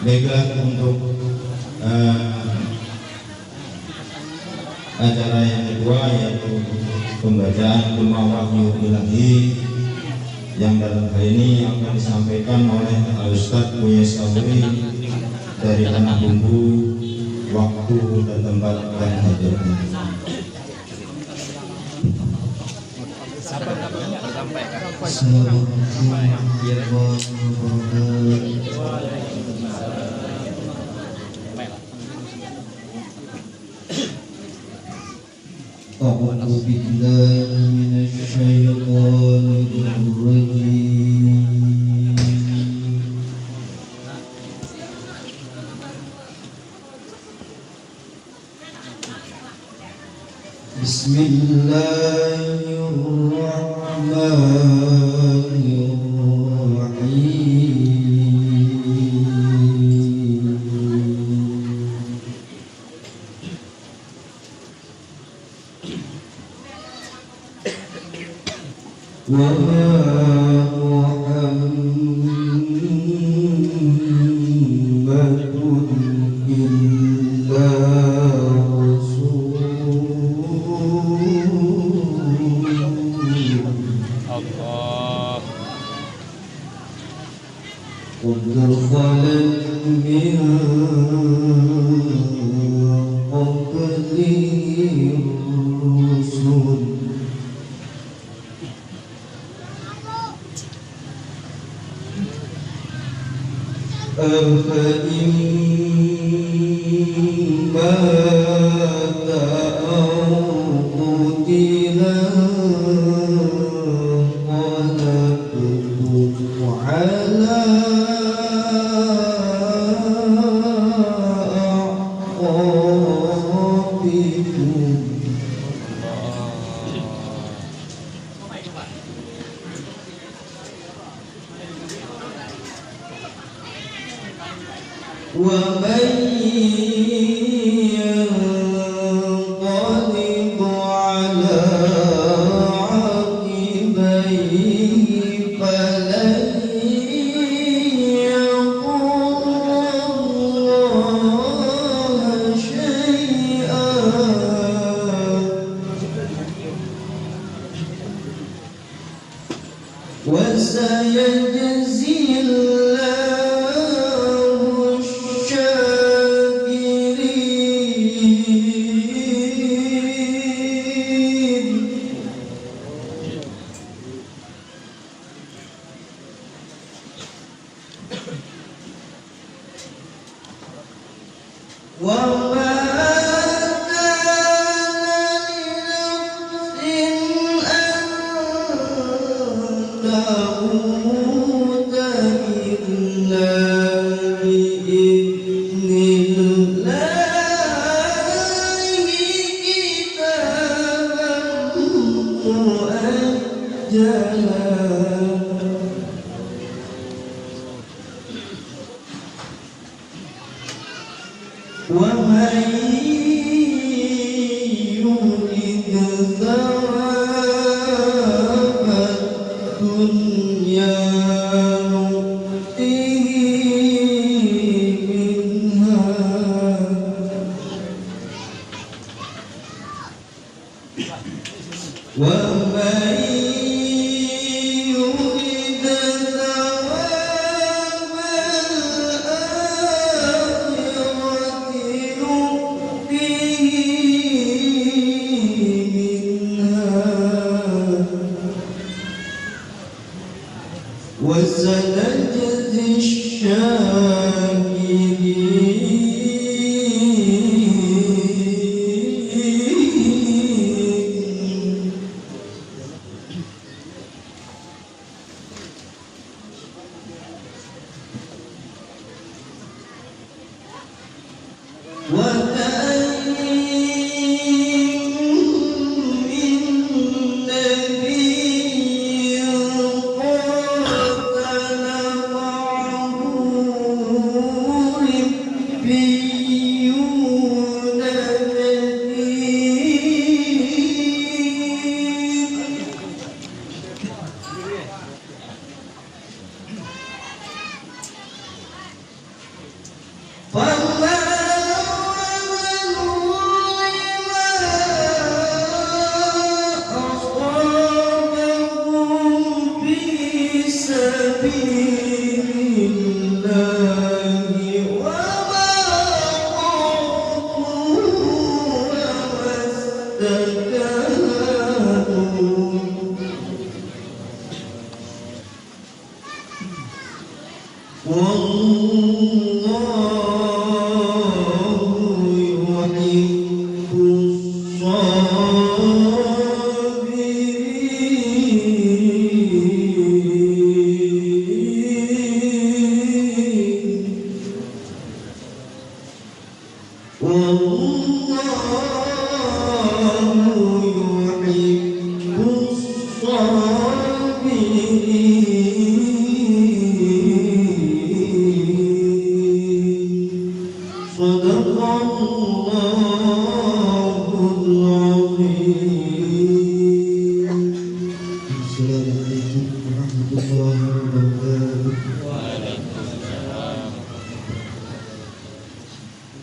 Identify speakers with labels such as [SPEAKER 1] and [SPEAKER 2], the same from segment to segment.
[SPEAKER 1] Baiklah, untuk acara yang kedua yaitu pembacaan Doa Wahyu Ilahi yang dalam hal ini akan disampaikan oleh Al-Ustadz Buya Sabri dari Tanah Bumbu. Waktu dan tempat dan hadirnya.
[SPEAKER 2] A'udzu billahi minasy syaithanir rajim.
[SPEAKER 3] وكأين من نبي قاتل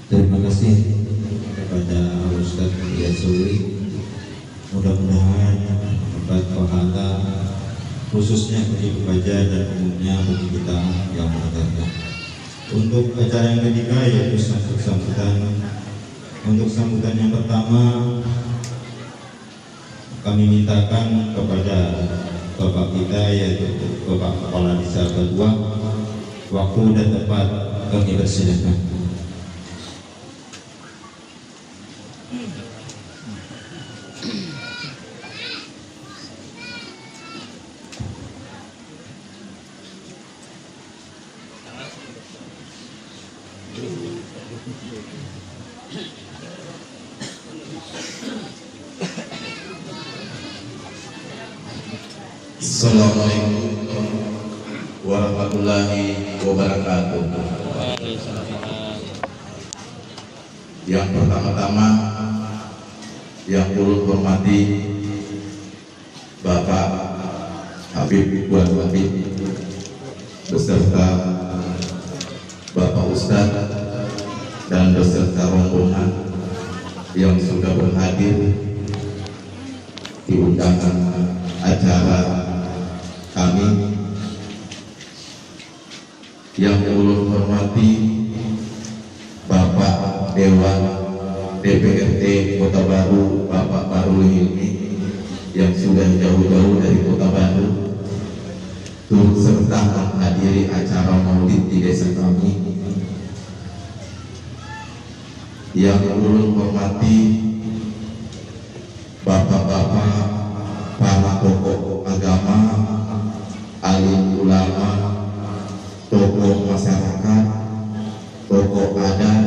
[SPEAKER 1] Terima kasih kepada Ustaz Yasuri. Mudah-mudahan dapat pahala khususnya bagi pembaca dan umumnya bagi kita yang mendengarkan. Untuk acara yang ketiga yaitu sambutan. Untuk sambutan yang pertama kami mintakan kepada Bapak kita yaitu Bapak Kepala Desa Batuang. Waktu dan tempat kami persilakan.
[SPEAKER 3] Assalamualaikum warahmatullahi wabarakatuh. Yang pertama-tama yang ulun hormati Bapak Habib Buat Habib beserta Bapak Ustadz dan beserta rombongan yang sudah berhadir di undangan acara kami, yang ulun hormati Bapak Dewan DPRD Kota Baru Bapak Barul Hilmi yang sudah jauh-jauh dari Kota Baru turut serta menghadiri acara maulid di desa kami, yang ulun hormati bapak-bapak para tokoh agama, alim ulama, tokoh masyarakat, tokoh adat,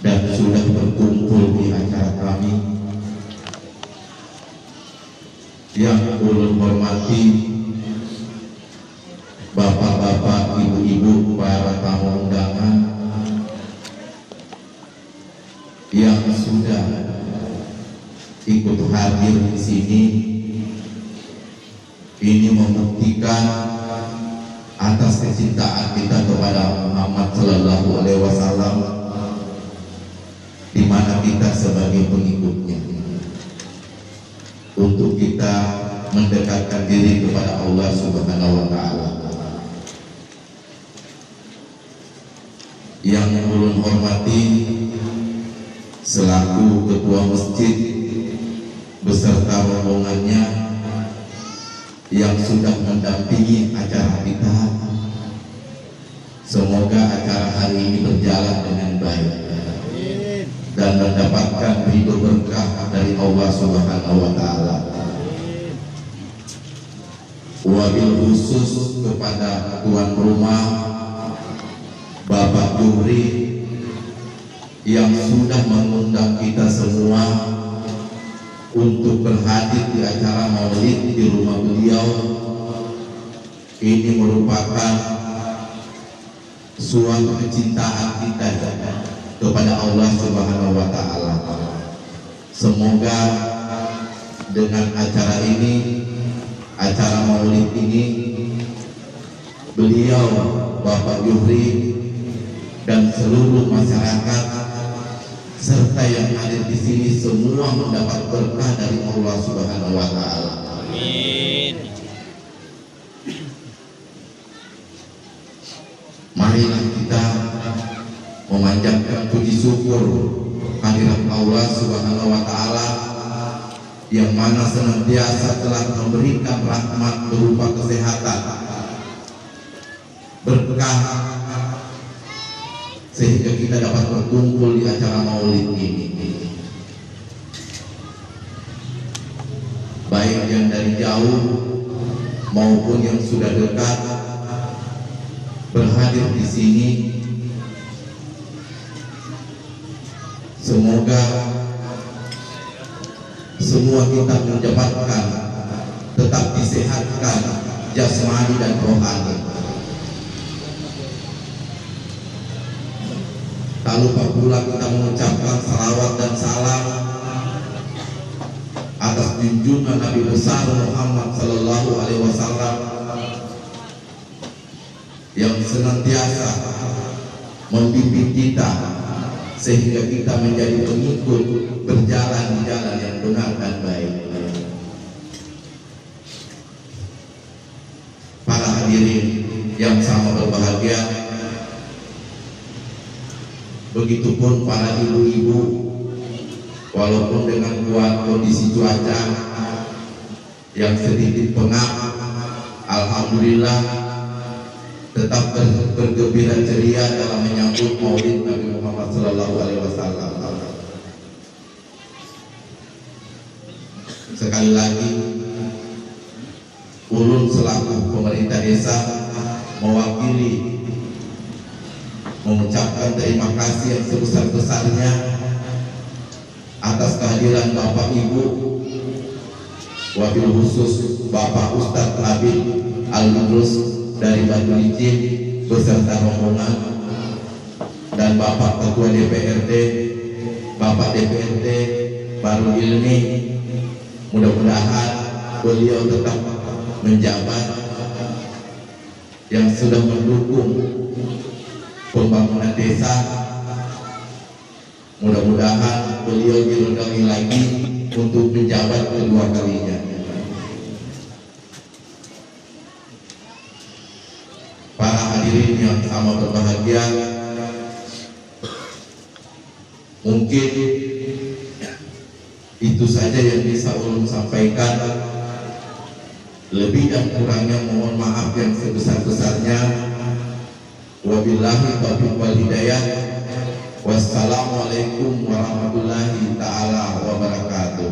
[SPEAKER 3] dan sudah berkumpul di acara kami, yang ulun hormati bapak-bapak, ibu-ibu, para tamu undangan yang sudah ikut hadir di sini. Ini membuktikan atas kecintaan kita kepada Muhammad Sallallahu Alaihi Wasallam, di mana kita sebagai pengikutnya, untuk kita mendekatkan diri kepada Allah Subhanahu Wa Taala. Yang ulun hormati selaku ketua masjid beserta rombongannya yang sudah mendampingi acara kita, semoga acara hari ini berjalan dengan baik dan mendapatkan ridho berkah dari Allah Subhanahu Wa Taala. Wabil khusus kepada tuan rumah Bapak Juhri yang sudah mengundang kita semua untuk berhadir di acara maulid di rumah beliau. Ini merupakan suatu kecintaan kita kepada Allah Subhanahu Wa Taala. Semoga dengan acara ini, acara maulid ini, beliau Bapak Juhri dan seluruh masyarakat serta yang hadir di sini semua mendapat berkah dari Allah Subhanahu Wa Taala. Amin. Marilah kita memanjatkan puji syukur kehadirat Allah Subhanahu wa Ta'ala yang mana senantiasa telah memberikan rahmat berupa kesehatan, berkah, sehingga kita dapat berkumpul di acara maulid ini, baik yang dari jauh maupun yang sudah dekat berhadir di sini. Semoga semua kita mendapatkan, tetap disehatkan jasmani dan rohani. Tak lupa pula kita mengucapkan salawat dan salam atas junjungan Nabi besar Muhammad Sallallahu Alaihi Wasallam yang senantiasa membimbing kita sehingga kita menjadi pengikut berjalan di jalan yang benar dan baik. Para hadirin yang sama berbahagia, begitupun para ibu-ibu, walaupun dengan kuat kondisi cuaca yang sedikit pengap, alhamdulillah tetap bergembira ceria dalam menyambut maulid Nabi Muhammad Sallallahu Alaihi Wasallam. Sekali lagi, ulun selaku pemerintah desa mewakili mengucapkan terima kasih yang sebesar-besarnya atas kehadiran Bapak Ibu, wabil khusus Bapak Ustadz Habib Al-Idrus dari Batu Licin beserta rombongan, dan Bapak Ketua DPRD, Bapak DPRD Baru Ilmi. Mudah-mudahan beliau tetap menjabat yang sudah mendukung pembangunan desa. Mudah-mudahan beliau diundang lagi untuk menjabat kedua kalinya. Para hadirin yang sama berbahagia, mungkin itu saja yang bisa ulun sampaikan. Lebih dan kurangnya mohon maaf yang sebesar-besarnya. Wabillahi taufiq wal hidayah. Wassalamualaikum warahmatullahi taala wabarakatuh.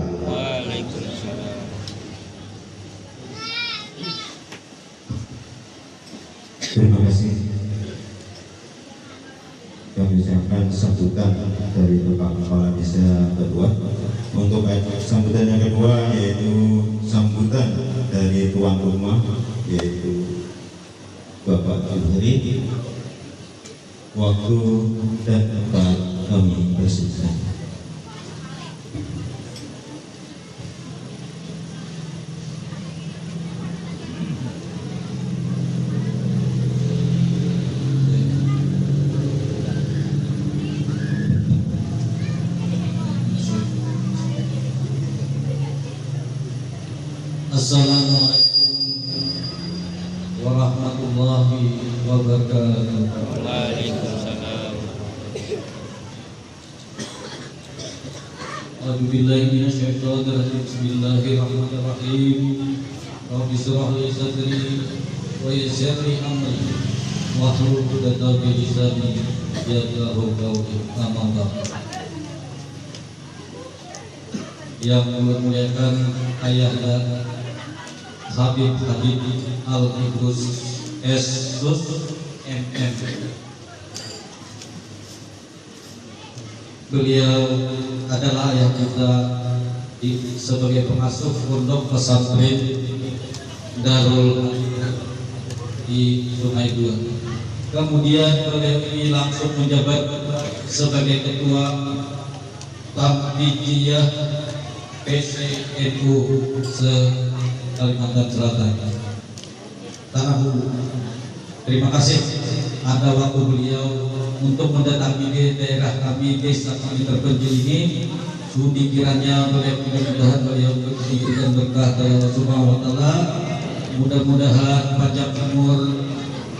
[SPEAKER 1] Terima kasih. Kami ucapkan sambutan dari Bapak Kepala Desa kedua. Untuk sambutan yang kedua yaitu sambutan dari tuan rumah, yaitu Bapak Juhri. Waktu dan tempat kami persilahkan.
[SPEAKER 2] Assalamualaikum warahmatullahi wabarakatuh.
[SPEAKER 4] Waalaikumsalam.
[SPEAKER 2] A'udzubillahi minasyaitonirrajim. Bismillahirrahmanirrahim. Rabbi shrah li sadri wa yassir li amri wahlul 'uqdatam min lisani yafqahu qawli. Amma ba'd. Yang memuliakan ayah dan Habib Al-Idrus S.Sus MM. Beliau adalah ayah kita sebagai pengasuh pondok pesantren Darul di Sungai Dua. Kemudian beliau ini langsung menjabat sebagai ketua Tabligiyah PCNU Kalimantan Selatan. Tanah Hulu. Terima kasih ada waktu beliau untuk mendatangi daerah kami, desa kami terpencil ini. Sudi kiranya mudah-mudahan beliau diberikan berkah dari Allah Subhanahu wa Ta'ala. Mudah-mudahan panjang umur,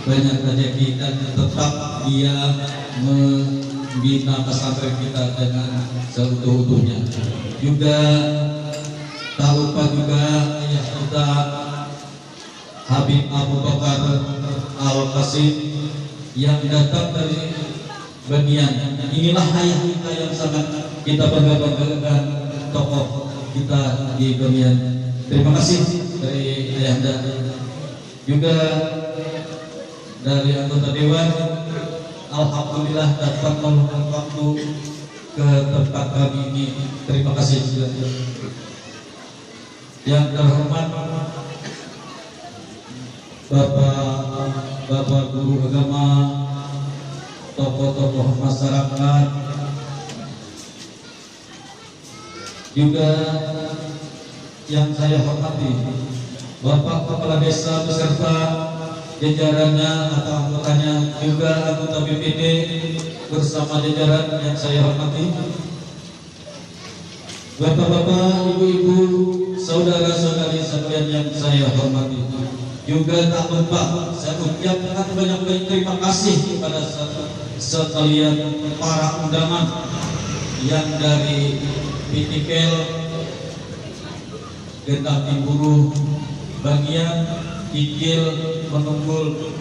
[SPEAKER 2] banyak rezeki, dan tetap dia membina pesantren kita dengan seutuh-utuhnya. Juga tak lupa juga ayah kita Habib Abu Bakar Al-Qasim yang datang dari Banian. Inilah ayah kita yang sangat kita bangga-banggakan, tokoh kita di Banian. Terima kasih dari ayahanda. Juga dari anggota dewan, alhamdulillah dapat meluangkan waktu ke tempat kami ini. Terima kasih juga. Yang terhormat Bapak guru agama, tokoh-tokoh masyarakat, juga yang saya hormati Bapak Kepala Desa beserta jajarannya atau anggotanya, juga anggota BPD bersama jajaran yang saya hormati, bapak-bapak, ibu-ibu, saudara-saudari sekalian yang saya hormati. Juga tak lupa saya ucapkan banyak-banyak terima kasih kepada sekalian para undangan yang dari Pitikel, Gendang Timburu, Bagian, Kikil, Menunggul,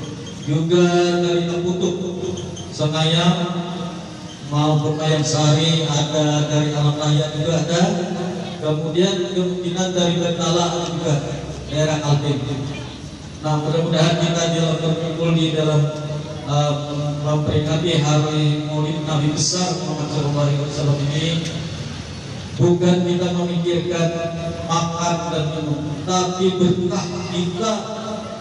[SPEAKER 2] juga dari Teputuk, Sengayam, maupun Ayam Sari, ada dari Alam Raya juga ada, kemudian kemungkinan dari Bentala juga daerah Alpin. Nah, mudah-mudahan kita berkumpul di dalam memperingati hari Maulid Nabi besar Muhammad SAW ini bukan kita memikirkan makan dan minum, tapi berkah kita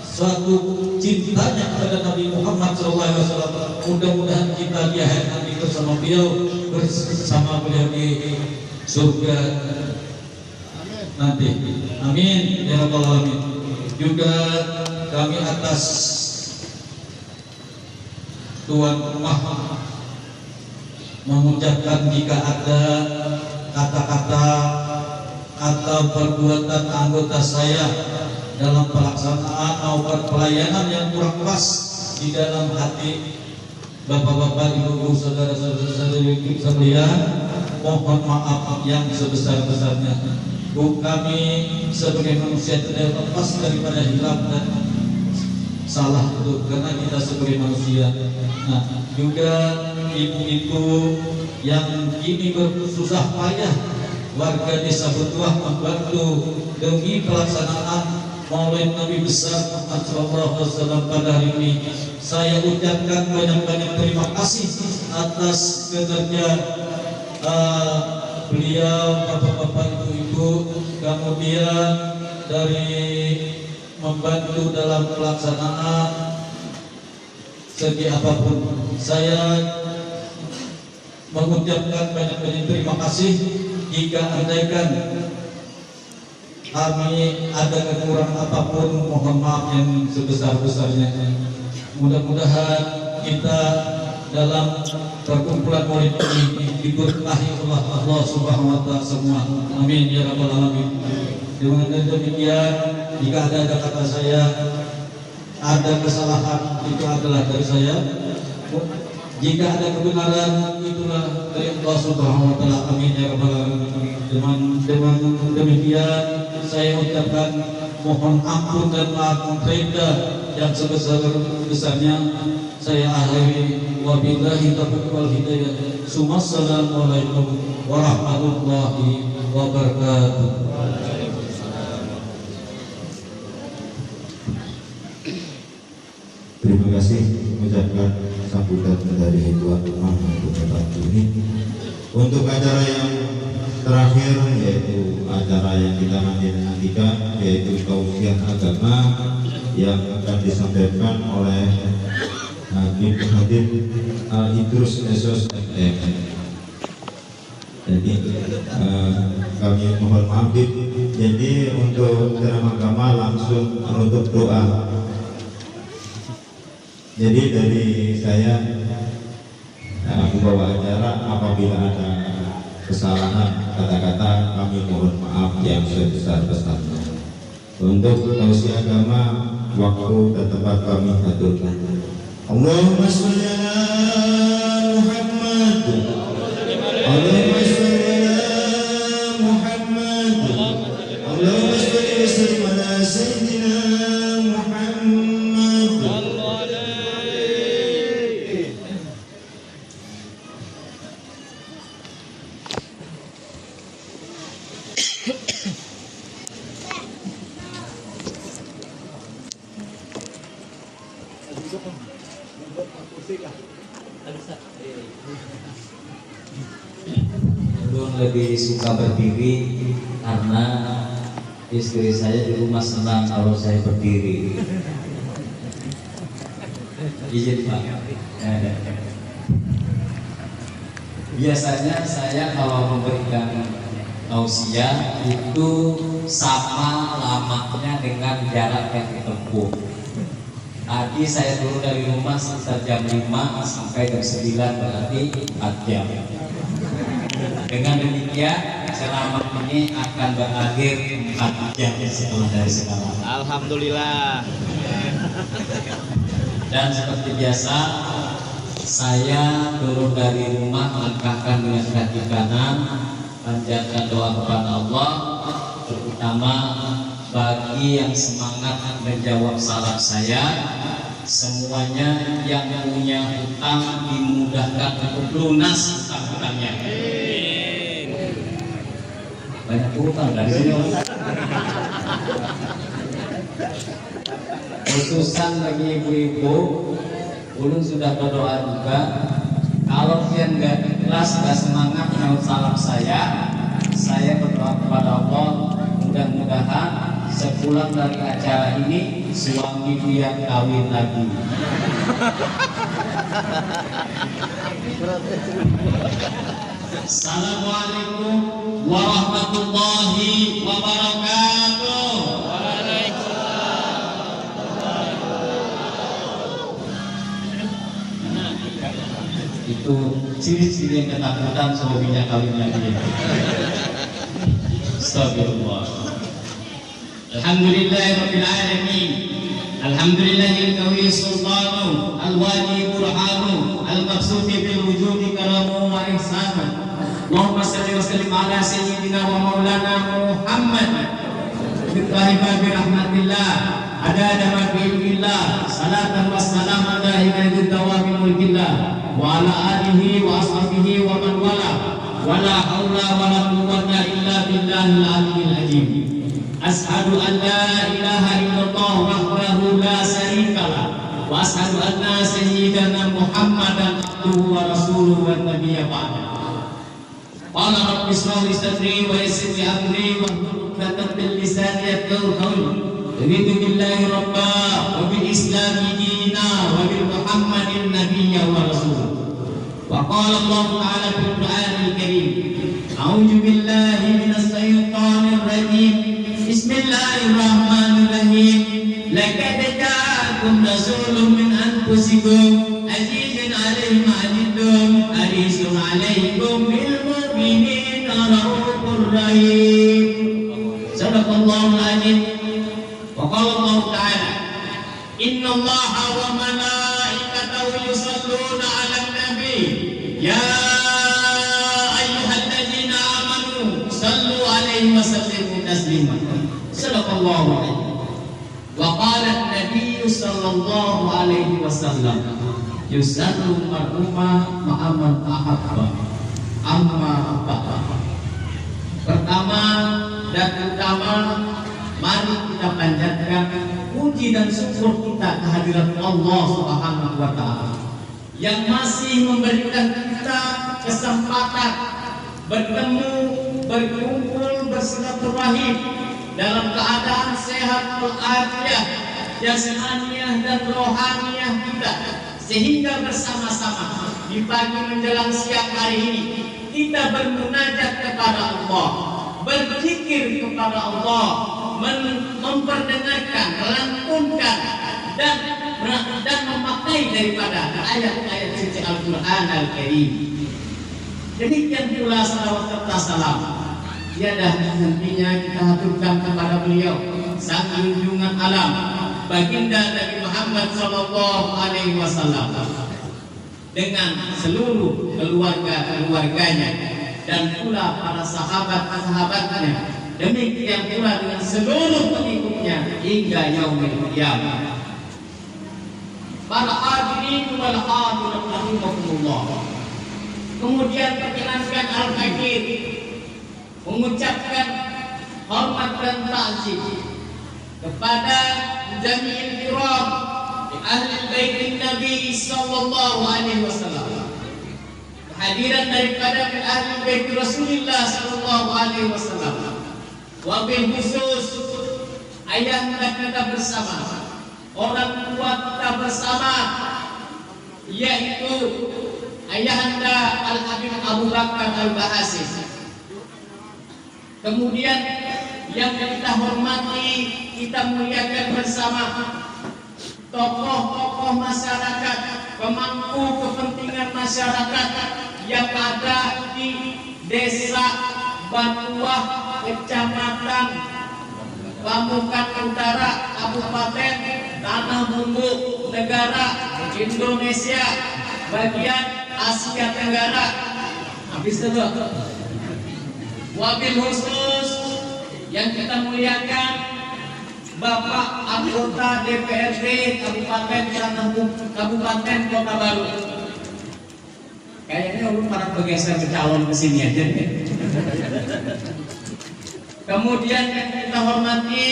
[SPEAKER 2] suatu cintanya kepada Nabi Muhammad SAW. Mudah-mudahan kita di akhir nanti bersama beliau di surga nanti. Amin ya rabbal alamin. Juga kami atas tuan rumah mengucapkan jika ada kata-kata atau perbuatan anggota saya dalam pelaksanaan maupun pelayanan yang kurang pas di dalam hati bapak-bapak, ibu-ibu, saudara-saudari sekalian, mohon maaf yang sebesar-besarnya. Kami sebagai manusia tidak lepas daripada hilaf dan salah itu, karena kita sebagai manusia. Nah, juga ibu-ibu yang kini bersusah payah warga desa Betuah membantu demi pelaksanaan Maulid Nabi besar Muhammad SAW pada hari ini, saya ucapkan banyak-banyak terima kasih atas kinerja beliau, bapak-bapak, ibu-ibu, kemudian dari membantu dalam pelaksanaan segi apapun. Saya mengucapkan banyak-banyak terima kasih. Jika andaikan kami ada kekurangan apapun, mohon maaf yang sebesar-besarnya. Mudah-mudahan kita dalam perkumpulan Maulid ini diberkahi oleh Allah Subhanahu wa taala semua. Amin ya rabbal alamin. Dengan demikian, jika ada kata saya ada kesalahan, itu adalah dari saya. Jika ada kebenaran, itulah dari Allah Subhanahu wa taala. Amin ya rabbal alamin. Dengan demikian, saya ucapkan mohon ampun dan maaf reda yang sebesar-besarnya. Saya akhiri wabillahi taufiq wal hidayah. Assalamualaikum warahmatullahi wabarakatuh.
[SPEAKER 1] Terima kasih mengucapkan sambutan dari tuan rumah untuk membantu ini. Untuk acara yang terakhir, yaitu acara yang kita nantikan, yaitu tausiah agama yang akan disampaikan oleh Habib Al-Idrus Esos FM. Jadi kami mohon maaf. Jadi untuk ceramah agama langsung menutup doa. Jadi dari saya membawa acara, apabila ada kesalahan kata-kata kami mohon maaf yang sebesar-besarnya. Untuk tausiah agama, waktu dan tempat kami aturkan. Allahumma sholli ala Muhammad
[SPEAKER 2] lebih suka berdiri karena istri saya di rumah senang kalau saya berdiri. Izin Pak. Biasanya saya kalau memberikan tausiah itu sama lamanya dengan jarak yang ditempuh. Tadi saya turun dari rumah sekitar jam 5 sampai jam 9, berarti 4 jam. Dengan demikian ceramah ini akan berakhir 4 jam setelah dari sekarang.
[SPEAKER 4] Alhamdulillah.
[SPEAKER 2] Dan seperti biasa, saya turun dari rumah melangkahkan dengan kaki kanan, panjatkan doa kepada Allah, terutama bagi yang semangat menjawab salam saya. Semuanya yang punya utang dimudahkan untuk lunas utang-utangnya. Banyak utang dari sini. Khususan bagi ibu-ibu, ulun sudah berdoa juga. Kalau kalian nggak ikhlas, nggak semangat menjawab salam saya berdoa kepada Allah, mudah-mudahan sepulang dari acara ini suami dia kawin lagi. Assalamualaikum warahmatullahi wabarakatuh. Itu ciri-ciri yang ketakutan suaminya kawin lagi. Astagfirullah. Alhamdulillahirabbil alamin. Alhamdulillahil qawi sultanu al-wali burhanu al-maqsudi bil wujudi karamu wa ihsanu. Allahumma shalli wa sallim ala sayyidina wa maulana Muhammad bi rahmatillah adada ma fi ilmillah salatan wa salaman da'iman dawami mulkillah wa ala alihi wa ashabihi wa man wala wala haula wala quwwata illa billahil aliyyil azim. Ashhadu an la ilaha illallah wahdahu la syarika lah wa ashhadu anna sayyidana Muhammadan abduhu wa rasuluhu wan nabiyya ba'da. Qala rabbi ishrah li sadri wa yassir li amri wahlul 'uqdatam min lisani yafqahu qawli. Raditu billahi rabba wa bil islami dina wa bil muhammadin nabiyya wa rasul. Wa qala Allah ta'ala fil Qur'anil karim, a'udzu billahi minas syaitonir rajim. Bismillahirrahmanirrahim. Laqad ja'akum rasulun min anfusikum azizun 'alaihi ma 'anittum harisun 'alaikum bil mu'minina raufur rahim. Sadaqallahul 'azim. Wa qala Allah ta'ala, innallaha wa malaikatahu yusholluna 'alan nabi ya ayyuhalladzina amanu shallu 'alaihi wa sallimu taslima. Sadaqallahu 'azim. Wa qala an-nabiy sallallahu alaihi wasallam, yusallu mar'uma ma'aman ahabba amma ba'da. Pertama dan utama, mari kita panjatkan puji dan syukur kita kehadirat Allah Subhanahu wa taala yang masih memberikan kita kesempatan bertemu, berkumpul, bersilaturahim dalam keadaan sehat walafiat jasmaniah dan rohaniah kita, sehingga bersama-sama di pagi menjelang siang hari ini kita bermunajat kepada Allah, berzikir kepada Allah, memperdengarkan, melantunkan dan memakai daripada ayat-ayat suci Al-Quran Al-Karim. Demikian pula salawat serta salam tiada hentinya kita haturkan kepada beliau, sang junjungan alam, baginda Nabi Muhammad sallallahu alaihi wasallam, dengan seluruh keluarganya dan pula para sahabat-sahabatnya, demikian pula dengan seluruh pengikutnya hingga yaumil qiyamah. Para hadirin wal hadirat rahimakumullah. Kemudian perkenankan al-fakir mengucapkan hormat dan ta'zim kepada jami'il kiram ahli bait Nabi sallallahu alaihi wasallam,
[SPEAKER 5] hadiran daripada ahli bait Rasulullah sallallahu alaihi wasallam. Wabil khusus ayahanda kita bersama, orang tua kita bersama, yaitu ayahanda Al-Habib Abu Bakar Al-Ba'asyir. Kemudian yang kita hormati, kita muliakan bersama tokoh-tokoh masyarakat, pemangku kepentingan masyarakat yang ada di Desa Batuah, Kecamatan Lamongan Utara, Kabupaten Tanah Bumbu, negara Indonesia, bagian Asia Tenggara. Habis itu wabil khusus yang kita muliakan Bapak anggota DPRD Kabupaten Kota Baru. Kayaknya lu para bergeser ke calon kesini aja nih. Kemudian yang kita hormati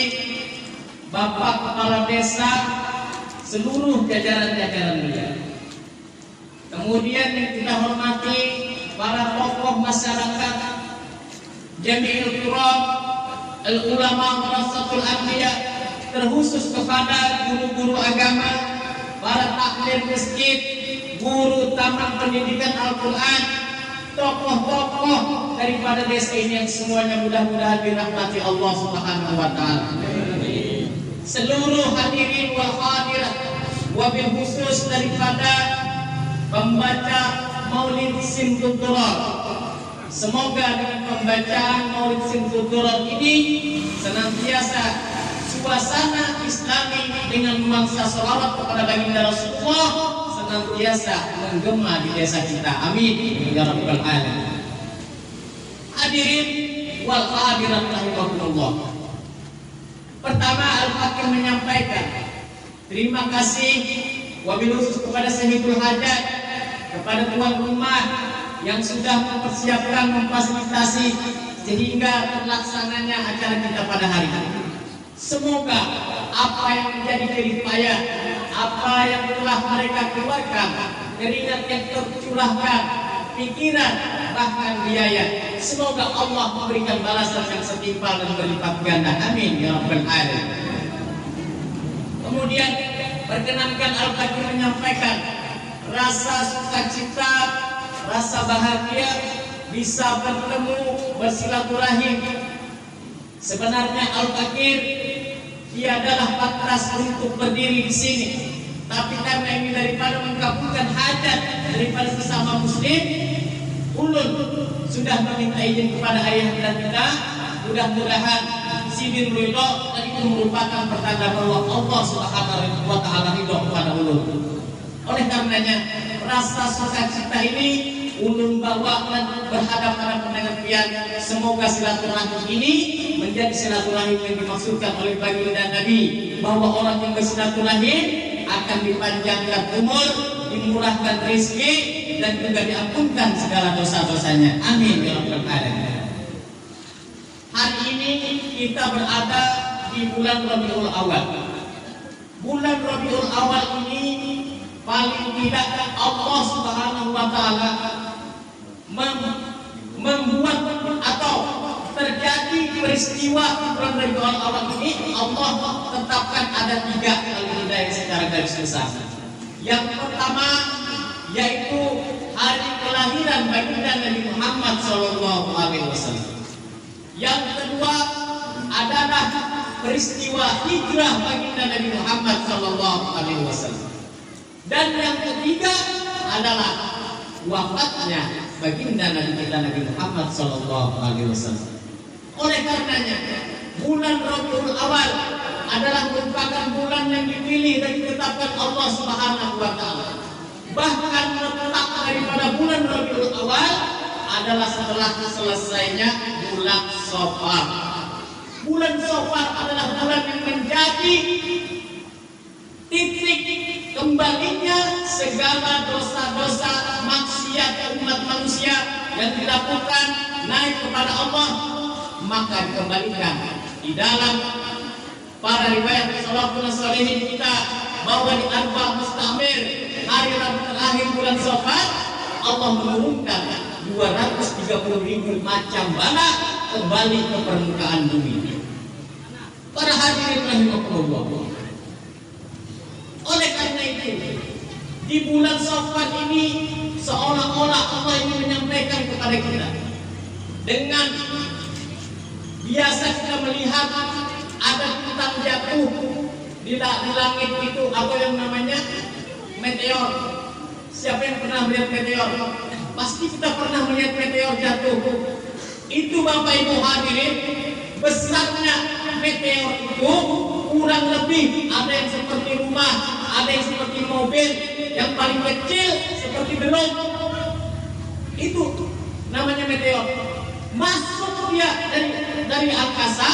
[SPEAKER 5] Bapak Kepala Desa, seluruh jajaran-jajaran dia. Kemudian yang kita hormati para tokoh masyarakat, Jami'ul Quram, Al-Ulama Warasatul Anbiya, terkhusus kepada guru-guru agama, para takmir masjid, guru taman pendidikan Al-Quran, tokoh-tokoh daripada desa ini yang semuanya mudah-mudahan dirahmati Allah Subhanahu wa Ta'ala. Seluruh hadirin wal hadirat, wabil khusus daripada pembaca Maulid Simtuturah. Semoga dengan pembacaan Maulid Simtuturah ini senantiasa suasana Islami dengan memangsa sholawat kepada baginda Rasulullah senantiasa menggema di desa kita. Amin ya rabbal alamin. Hadirin wal hadirat rahimakumullah. Pertama, Al-Fakir menyampaikan terima kasih wabil khusus kepada Sahibul Hajat, kepada tuan rumah yang sudah mempersiapkan, memfasilitasi sehingga terlaksananya acara kita pada hari ini. Semoga apa yang menjadi jerih payah, apa yang telah mereka keluarkan, keringat yang tercurahkan, pikiran bahkan biaya, semoga Allah memberikan balasan yang setimpal dan berlipat ganda. Amin ya rabbal alamin. Kemudian perkenankan Al-Fakir menyampaikan rasa sukacita, rasa bahagia bisa bertemu, bersilaturahim. Sebenarnya Al-Fakir dia adalah patras untuk berdiri di sini, tapi karena ini daripada mengabulkan hajat daripada sesama muslim, ulun sudah meminta izin kepada ayah kita. Mudah-mudahan sidin ridho, dan itu merupakan pertanda bahwa Allah Subhanahu wa Ta'ala ridho kepada ulun. Oleh karenanya rasa sukacita ini ulun bawa dan berhadapan dengan pian. Semoga silaturahim ini menjadi silaturahim yang dimaksudkan oleh baginda Nabi, bahwa orang yang bersilaturahim akan dipanjangkan umur, dimurahkan rezeki, dan juga diampunkan segala dosa-dosanya. Amin ya rabbal alamin. Hari ini kita berada di bulan Rabiul Awal. Bulan Rabiul Awal ini paling tidak Allah Subhanahu wa Ta'ala membuat atau terjadi peristiwa bulan Rabiul Awal ini. Allah tetapkan ada 3 kali hidayah secara garis besar. Yang pertama yaitu hari kelahiran baginda Nabi Muhammad SAW. Yang kedua adalah peristiwa hijrah baginda Nabi Muhammad SAW. Dan yang ketiga adalah wafatnya baginda Nabi kita Nabi Muhammad SAW. Oleh karenanya bulan Rabiul Awal adalah merupakan bulan yang dipilih dan ditetapkan Allah Subhanahu wa Ta'ala. Bahkan letak daripada bulan Rabiul Awal adalah setelah selesainya bulan Shafar. Bulan Shafar adalah bulan yang menjadi titik kembalinya segala dosa-dosa maksiat umat manusia yang dilakukan naik kepada Allah, maka dikembalikan. Di dalam para riwayat salafun shalihin kita bahwa di Arba Mustamir, hari Rabu terakhir bulan Shafar, Allah menurunkan 230.000 macam bala kembali ke permukaan bumi. Para hadirin rahimakumullah. Oleh karena itu, di bulan Safar ini seolah-olah Allah ingin menyampaikan kepada kita, dengan biasa kita melihat ada bintang jatuh di langit itu, apa yang namanya meteor. Siapa yang pernah melihat meteor? Pasti kita pernah melihat meteor jatuh. Itu Bapak Ibu hadirin, besarnya meteor itu kurang lebih ada yang seperti rumah, ada yang seperti mobil, yang paling kecil seperti belum. Itu namanya meteor. Masuk dia dari angkasa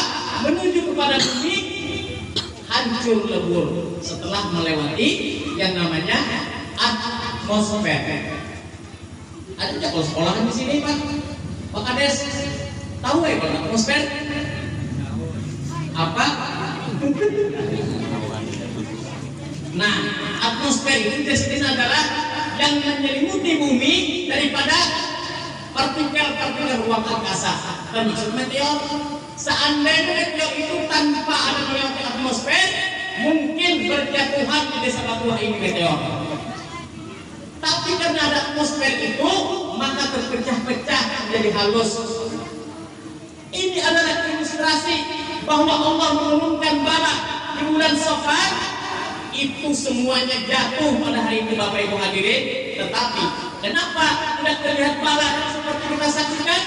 [SPEAKER 5] menuju kepada bumi, hancur lebur setelah melewati yang namanya atmosfer. Ada nggak kalau sekolahan di sini Pak Kades? Tahu ya Pak atmosfer? Apa? Nah, atmosfer itu jenisnya adalah yang menyelimuti bumi daripada partikel-partikel ruang angkasa. Termasuk meteor. Seandainya meteor itu tanpa ada melewati atmosfer, mungkin berjatuhan di desa Batuah ini meteor. Tapi karena ada atmosfer itu, maka terpecah-pecah menjadi halus. Ini adalah ilustrasi bahwa Allah menurunkan bala di bulan Safar. Itu semuanya jatuh pada hari ini Bapak Ibu hadirin. Tetapi kenapa tidak terlihat bala seperti kita saksikan?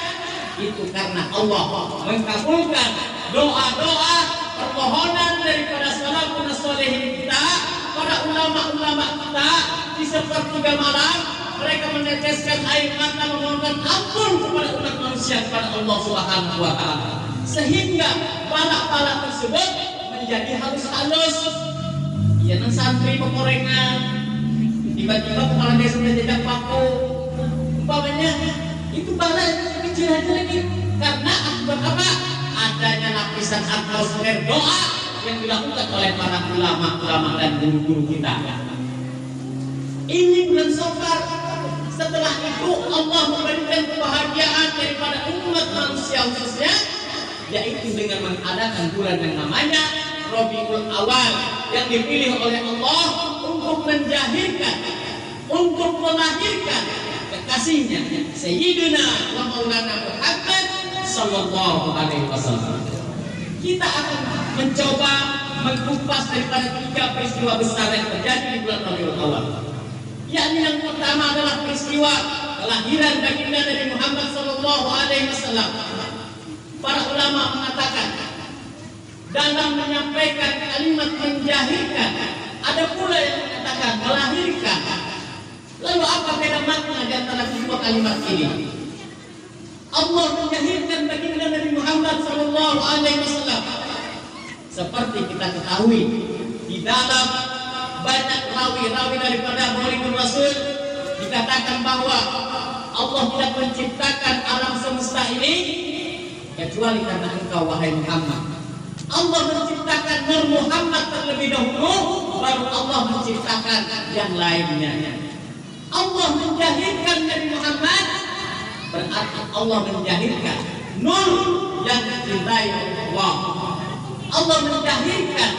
[SPEAKER 5] Itu karena Allah mengabulkan doa-doa permohonan daripada salafun sholihin kita, para ulama-ulama kita. Di sepertiga malam mereka meneteskan air mata memohonkan ampun kepada umat manusia, kepada Allah Subhanahu wa taala, sehingga balak-balak tersebut menjadi halus-halus. Ya, nang santri pekorengan, tiba-tiba kepala desa menjejak paku, umpamanya itu balak yang kecil aja lagi. Karena akibat apa? Adanya lapisan atmosfer doa yang dilakukan oleh para ulama-ulama dan guru-guru kita. Ini bulan Safar. Setelah itu Allah memberikan kebahagiaan daripada umat manusia khususnya, yaitu dengan mengadakan bulan yang namanya Rabiul Awal, yang dipilih oleh Allah untuk menjahirkan, untuk melahirkan kekasihnya Sayyidina wa Maulana Muhammad sallallahu alaihi wasallam. Kita akan mencoba mengkupas daripada 3 peristiwa besar yang terjadi di bulan Rabiul Awal. Yakni yang pertama adalah peristiwa kelahiran baginda Nabi Muhammad sallallahu alaihi wasallam. Para ulama mengatakan dalam menyampaikan kalimat menjahirkan, ada pula yang mengatakan melahirkan. Lalu apa beda makna di antara kedua kalimat ini? Allah menjahirkan baginda Nabi Muhammad sallallahu alaihi wasallam. Seperti kita ketahui, di dalam banyak rawi-rawi daripada Maulidul Rasul dikatakan bahwa Allah tidak menciptakan alam semesta ini kecuali karena engkau wahai Muhammad. Allah menciptakan Nur Muhammad terlebih dahulu, baru Allah menciptakan yang lainnya. Allah menjahirkan Nabi Muhammad, berarti Allah menjahirkan Nur yang dicintai Allah. Allah menjahirkan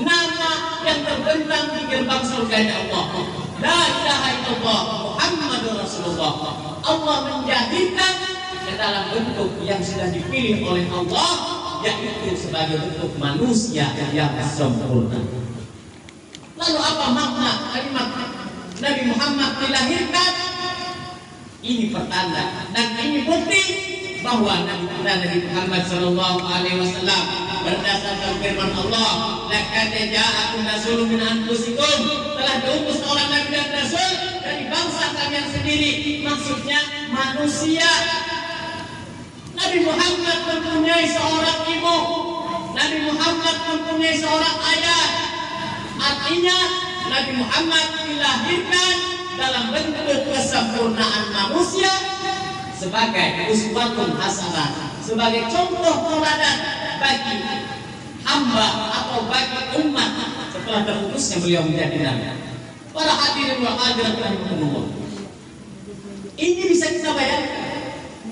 [SPEAKER 5] nama yang terbentang di gerbang surga Allah. La ilaha illallah Muhammadur Rasulullah. Allah menjadikan ke dalam bentuk yang sudah dipilih oleh Allah, yaitu sebagai bentuk manusia yang sempurna. Lalu apa makna kalimat Nabi Muhammad dilahirkan? Ini pertanda dan ini bukti bahwa Nabi Muhammad sallallahu alaihi wasallam berdasarkan firman Allah, laqad ja'akum rasulun min anfusikum, telah diutus seorang nabi dan rasul dari bangsa kalian sendiri, maksudnya manusia. Nabi Muhammad mempunyai seorang ibu, Nabi Muhammad mempunyai seorang ayah. Artinya Nabi Muhammad dilahirkan dalam bentuk kesempurnaan manusia sebagai uswatun hasanah, sebagai contoh teladan bagi hamba atau bagi umat setelah terutusnya beliau menjadi nabi. Para hadirin wa hadirat rahimakumullah. Ini bisa kita bayangkan.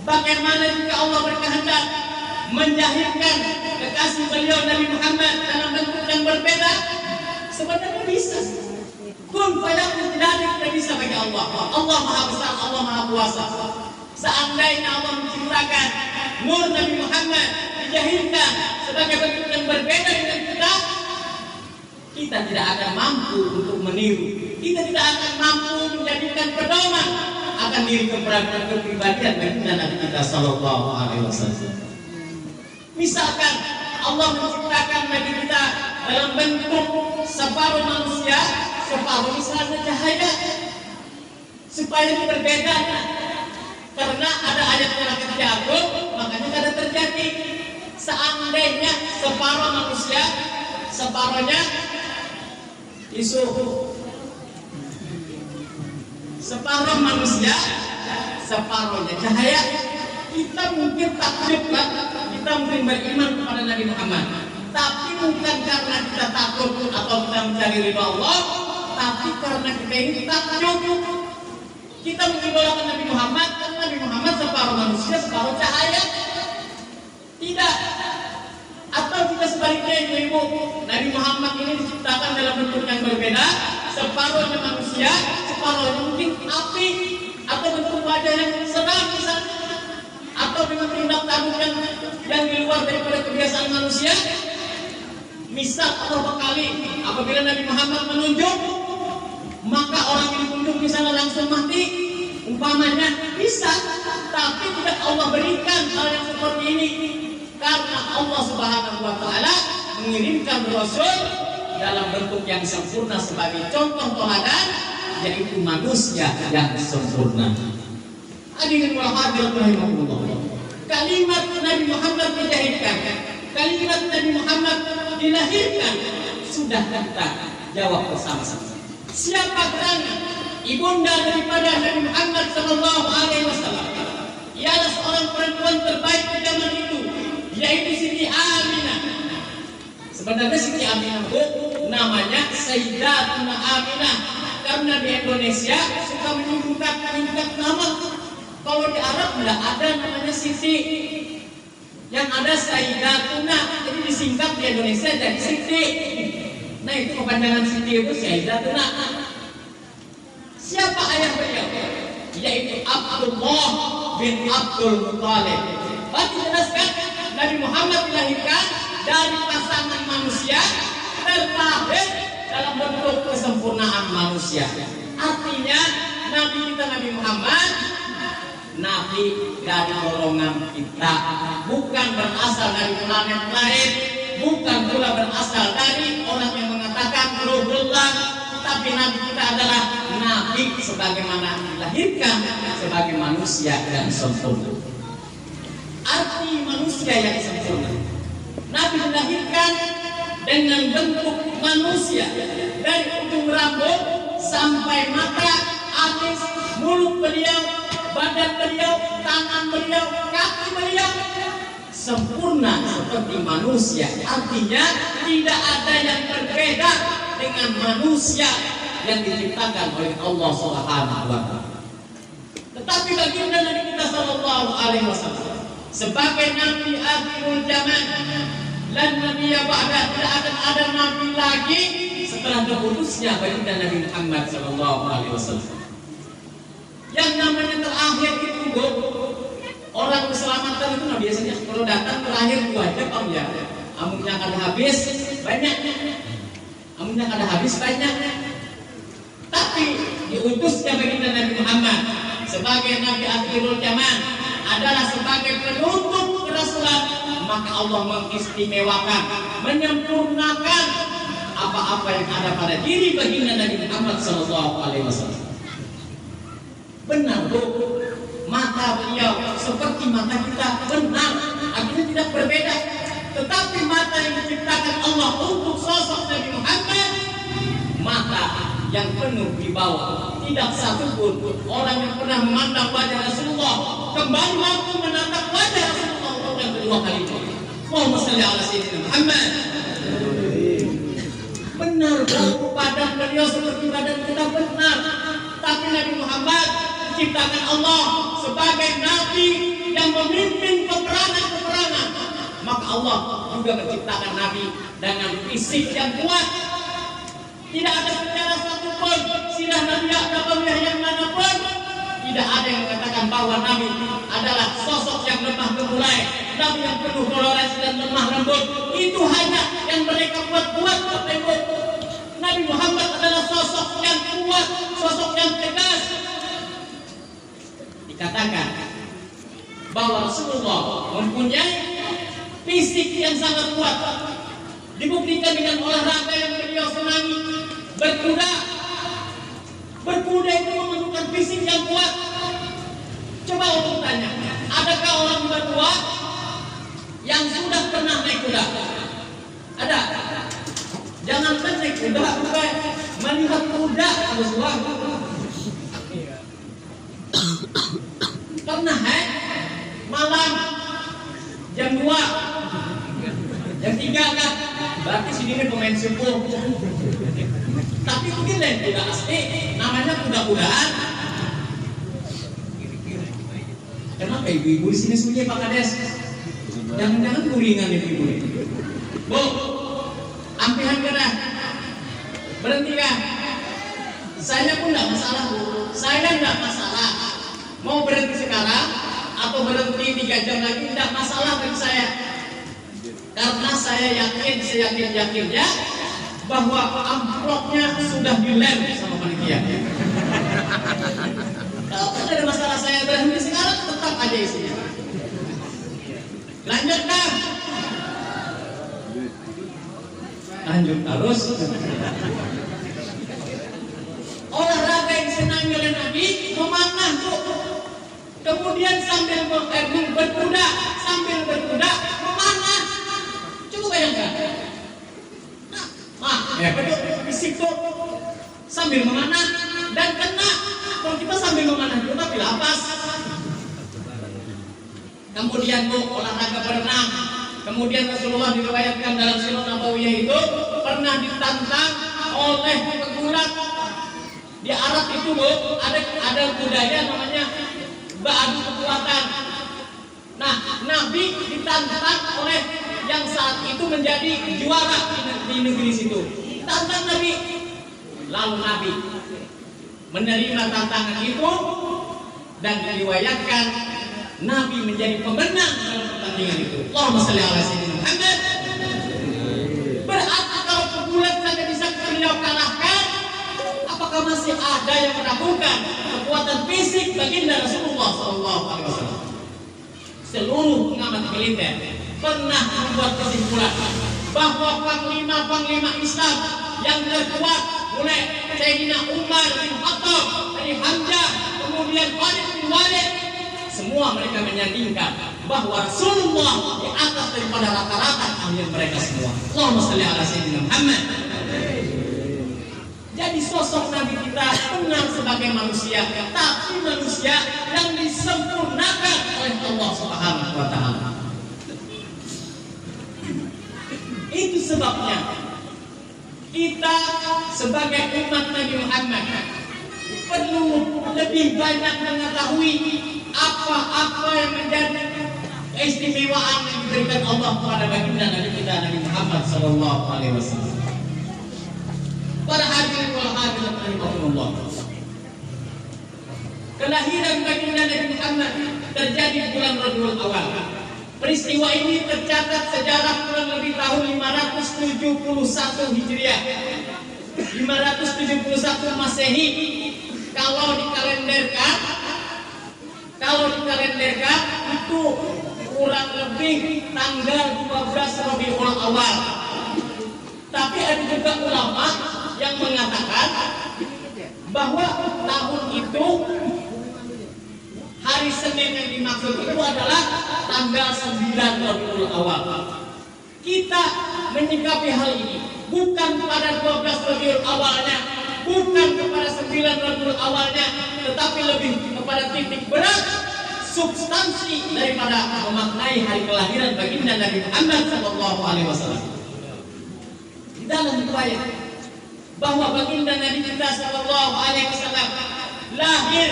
[SPEAKER 5] Bagaimana jika Allah berkehendak menjahirkan kekasih beliau Nabi Muhammad dalam bentuk yang berbeda? Sebenarnya bisa. Kun fayakun, tidak bisa bagi Allah. Allah Maha Besar, Allah Maha Kuasa. Seandainya Allah menciptakan nur Nabi Muhammad dijahirkan sebagai bentuk yang berbeda dengan kita tidak akan mampu untuk meniru. Kita tidak akan mampu menjadikan pedoman akan diri kepribadian baginda Nabi kita sallallahu alaihi wasallam. Misalkan Allah menciptakan Nabi kita dalam bentuk separuh manusia, separuh misalnya cahaya, supaya berbeda. Karena ada ayat yang akan diatur, makanya kada terjadi. Seandainya separuh manusia, separuhnya isu, separuh manusia, separuhnya cahaya, kita mungkin takjub kan, kita mungkin beriman kepada Nabi Muhammad, tapi bukan karena kita takut atau kita mencari ridha Allah, tapi karena kita ini takjub. Kita mengidolakan Nabi Muhammad karena Nabi Muhammad separuh manusia, separuh cahaya. Tidak. Atau kita sebaliknya, ibu-ibu, Nabi Muhammad ini diciptakan dalam bentuk yang berbeda, separuhnya manusia, separuhnya mungkin api, atau bentuk wajah yang sedang misalnya, atau dengan tindak tanduk yang di luar daripada kebiasaan manusia. Misal beberapa kali apabila Nabi Muhammad menunjuk, maka orang yang ditunjuk misalnya langsung mati, umpamanya bisa, tapi tidak Allah berikan hal yang seperti ini. Karena Allah Subhanahu wa Ta'ala mengirimkan Rasul dalam bentuk yang sempurna sebagai contoh teladan, yaitu manusia yang sempurna. Hadirin wa hadirat rahimahullah. Kalimat Nabi Muhammad dijahirkan, kalimat Nabi Muhammad dilahirkan, sudah kita jawab bersama-sama. Siapa kerana ibunda daripada Nabi Muhammad sallallahu alaihi wasallam? Ialah seorang perempuan terbaik di zaman itu, yaitu Siti Aminah. Sebenarnya Siti Aminah itu namanya Sayyidatuna Aminah, karena di Indonesia suka menyingkat nama. Kalau di Arab tidak ada namanya Siti, yang ada Sayyidatuna, jadi disingkat di Indonesia jadi Siti. Nah itu kepanjangan Siti itu Sayyidatuna. Siapa ayah beliau? Yaitu Abdullah bin Abdul Muttalib. Bagi jelaskan, Nabi Muhammad dilahirkan dari pasangan manusia, terlahir dalam bentuk kesempurnaan manusia. Artinya Nabi kita Nabi Muhammad, Nabi dari golongan kita, bukan berasal dari planet lain, bukan pula berasal dari orang yang mengatakan Ruhullah, tapi Nabi kita adalah Nabi sebagaimana dilahirkan sebagai manusia yang sempurna. Arti manusia yang sempurna, Nabi dilahirkan dengan bentuk manusia, dari ujung rambut sampai mata, alis, mulut beliau, badan beliau, tangan beliau, kaki beliau sempurna seperti manusia. Artinya tidak ada yang berbeda dengan manusia yang diciptakan oleh Allah Subhanahu wa Ta'ala. Tetapi baginda Nabi kita sallallahu alaihi wasallam sebagai nabi akhirul zaman, dan nabi ba'da, tidak akan ada nabi lagi setelah keputusnya baginda Nabi Muhammad sallallahu alaihi wasallam. Yang namanya terakhir itu, Bu, orang keselamatan itu nah biasanya kalau datang terakhir itu aja Pak ya. Amunnya kada habis banyak. Amunnya kada habis banyak. Tapi diutusnya baginda Nabi Muhammad sebagai nabi akhirul zaman adalah sebagai penutup kerasulan, maka Allah mengistimewakan, menyempurnakan apa-apa yang ada pada diri baginda Nabi Muhammad sallallahu alaihi wasallam. Benar, Bu, mata beliau seperti mata kita, benar, artinya tidak berbeda. Tetapi mata yang diciptakan Allah untuk sosok Nabi Muhammad, mata yang penuh di bawah. Tidak satu pun orang yang pernah memandang wajah Rasulullah kembali mampu menatap wajah Rasulullah untuk yang kedua kalinya. Allahumma shalli ala sayyidina Muhammad. Benar, Bu, badan beliau seperti badan kita, benar. Tapi Nabi Muhammad diciptakan Allah sebagai nabi yang memimpin peperangan-peperangan, maka Allah juga menciptakan nabi dengan fisik yang kuat. Tidak ada sejarah satupun sirah nabawiyah yang manapun tidak ada yang mengatakan bahwa nabi adalah sosok yang lemah gemulai, nabi yang penuh toleransi dan lemah lembut. Itu hanya yang mereka buat-buat. Nabi Muhammad adalah sosok yang kuat, sosok yang tegas. Dikatakan bahwa Rasulullah mempunyai fisik yang sangat kuat, dibuktikan dengan olahraga yang beliau senangi, berkuda. Berkuda itu memerlukan fisik yang kuat. Coba untuk tanya, adakah orang berdua yang sudah pernah naik kuda? Ada? Jangan naik kuda, bukan melihat kuda harus kuat. Pernah malam jam 2, jam 3 kan? Berarti sini pemain subuh. Tapi mungkin lain kuda asli, namanya kuda-kudaan. Kenapa ibu-ibu di sini sunyi Pak Kades? Jangan-jangan kuringan ibu-ibu. Bu, ampihan gerah. Berhenti kan? Saya pun tidak masalah, Bu. Saya tidak masalah. Mau berhenti sekarang atau berhenti 3 jam lagi tidak masalah bagi saya. Karena saya yakin, seyakin-yakinnya bahwa amplopnya sudah dilem sama panitia. Kalau tidak ada masalah saya berhenti sekarang, tetap aja isinya. Lanjutkan. Lanjut terus. Olahraga yang disenangi oleh Nabi memanah, Bu. Kemudian sambil berkuda memanah. Coba bayangkan. Ya betul, fisik tuh sambil memanah dan kena. Kalau kita sambil memanah juga tapi lapas. Kemudian Bu, olahraga berenang. Kemudian Rasulullah diriwayatkan dalam Sirah Nabawiyah itu pernah ditantang oleh pegulat. Di Arab itu Bu, ada budaya namanya beradu kekuatan. Nah, Nabi ditantang oleh yang saat itu menjadi juara di negeri situ. Tantang Nabi. Lalu Nabi menerima tantangan itu dan diriwayatkan Nabi menjadi pemenang dalam pertandingan itu. Allahumma shalli ala sayyidina Muhammad. Berarti kalau pegulat saja bisa beliau kalahkan, apakah masih ada yang meragukan kekuatan fisik baginda Rasulullah SAW? Seluruh pengamat militer pernah membuat kesimpulan bahwa panglima-panglima Islam yang terkuat mulai Sayyidina Umar bin Khattab, dari Hamzah, kemudian Khalid bin Walid, semua mereka menyandingkan bahwa Rasulullah di atas daripada rata-rata kalian mereka semua. Allahumma shalli ala sayyidina Muhammad. Jadi sosok Nabi kita benar sebagai manusia, tapi manusia yang disempurnakan oleh Allah Subhanahu wa taala. Itu sebabnya kita sebagai umat Nabi Muhammad perlu lebih banyak mengetahui apa-apa yang menjadi keistimewaan yang diberikan Allah kepada baginda Nabi kita Nabi Muhammad sallallahu alaihi wasallam. Para hadirin wal hadirat rahimakumullah. Kelahiran baginda Nabi Muhammad terjadi bulan Rabiul Awal. Peristiwa ini tercatat sejarah kurang lebih tahun 571 Hijriah, 571 Masehi. Kalau dikalenderkan itu kurang lebih tanggal 12 Rabiul Awal. Tapi ada juga ulama yang mengatakan bahwa tahun itu hari Senin yang dimaksud itu adalah tanggal 9 Rabiul Awal. Kita menyikapi hal ini bukan pada 12 Rabiul Awalnya, bukan kepada 9 Rabiul Awalnya, tetapi lebih kepada titik berat substansi daripada memaknai hari kelahiran baginda Nabi Muhammad sallallahu alaihi wasallam. Di dalam riwayat bahwa baginda Nabi kita sallallahu alaihi wasallam lahir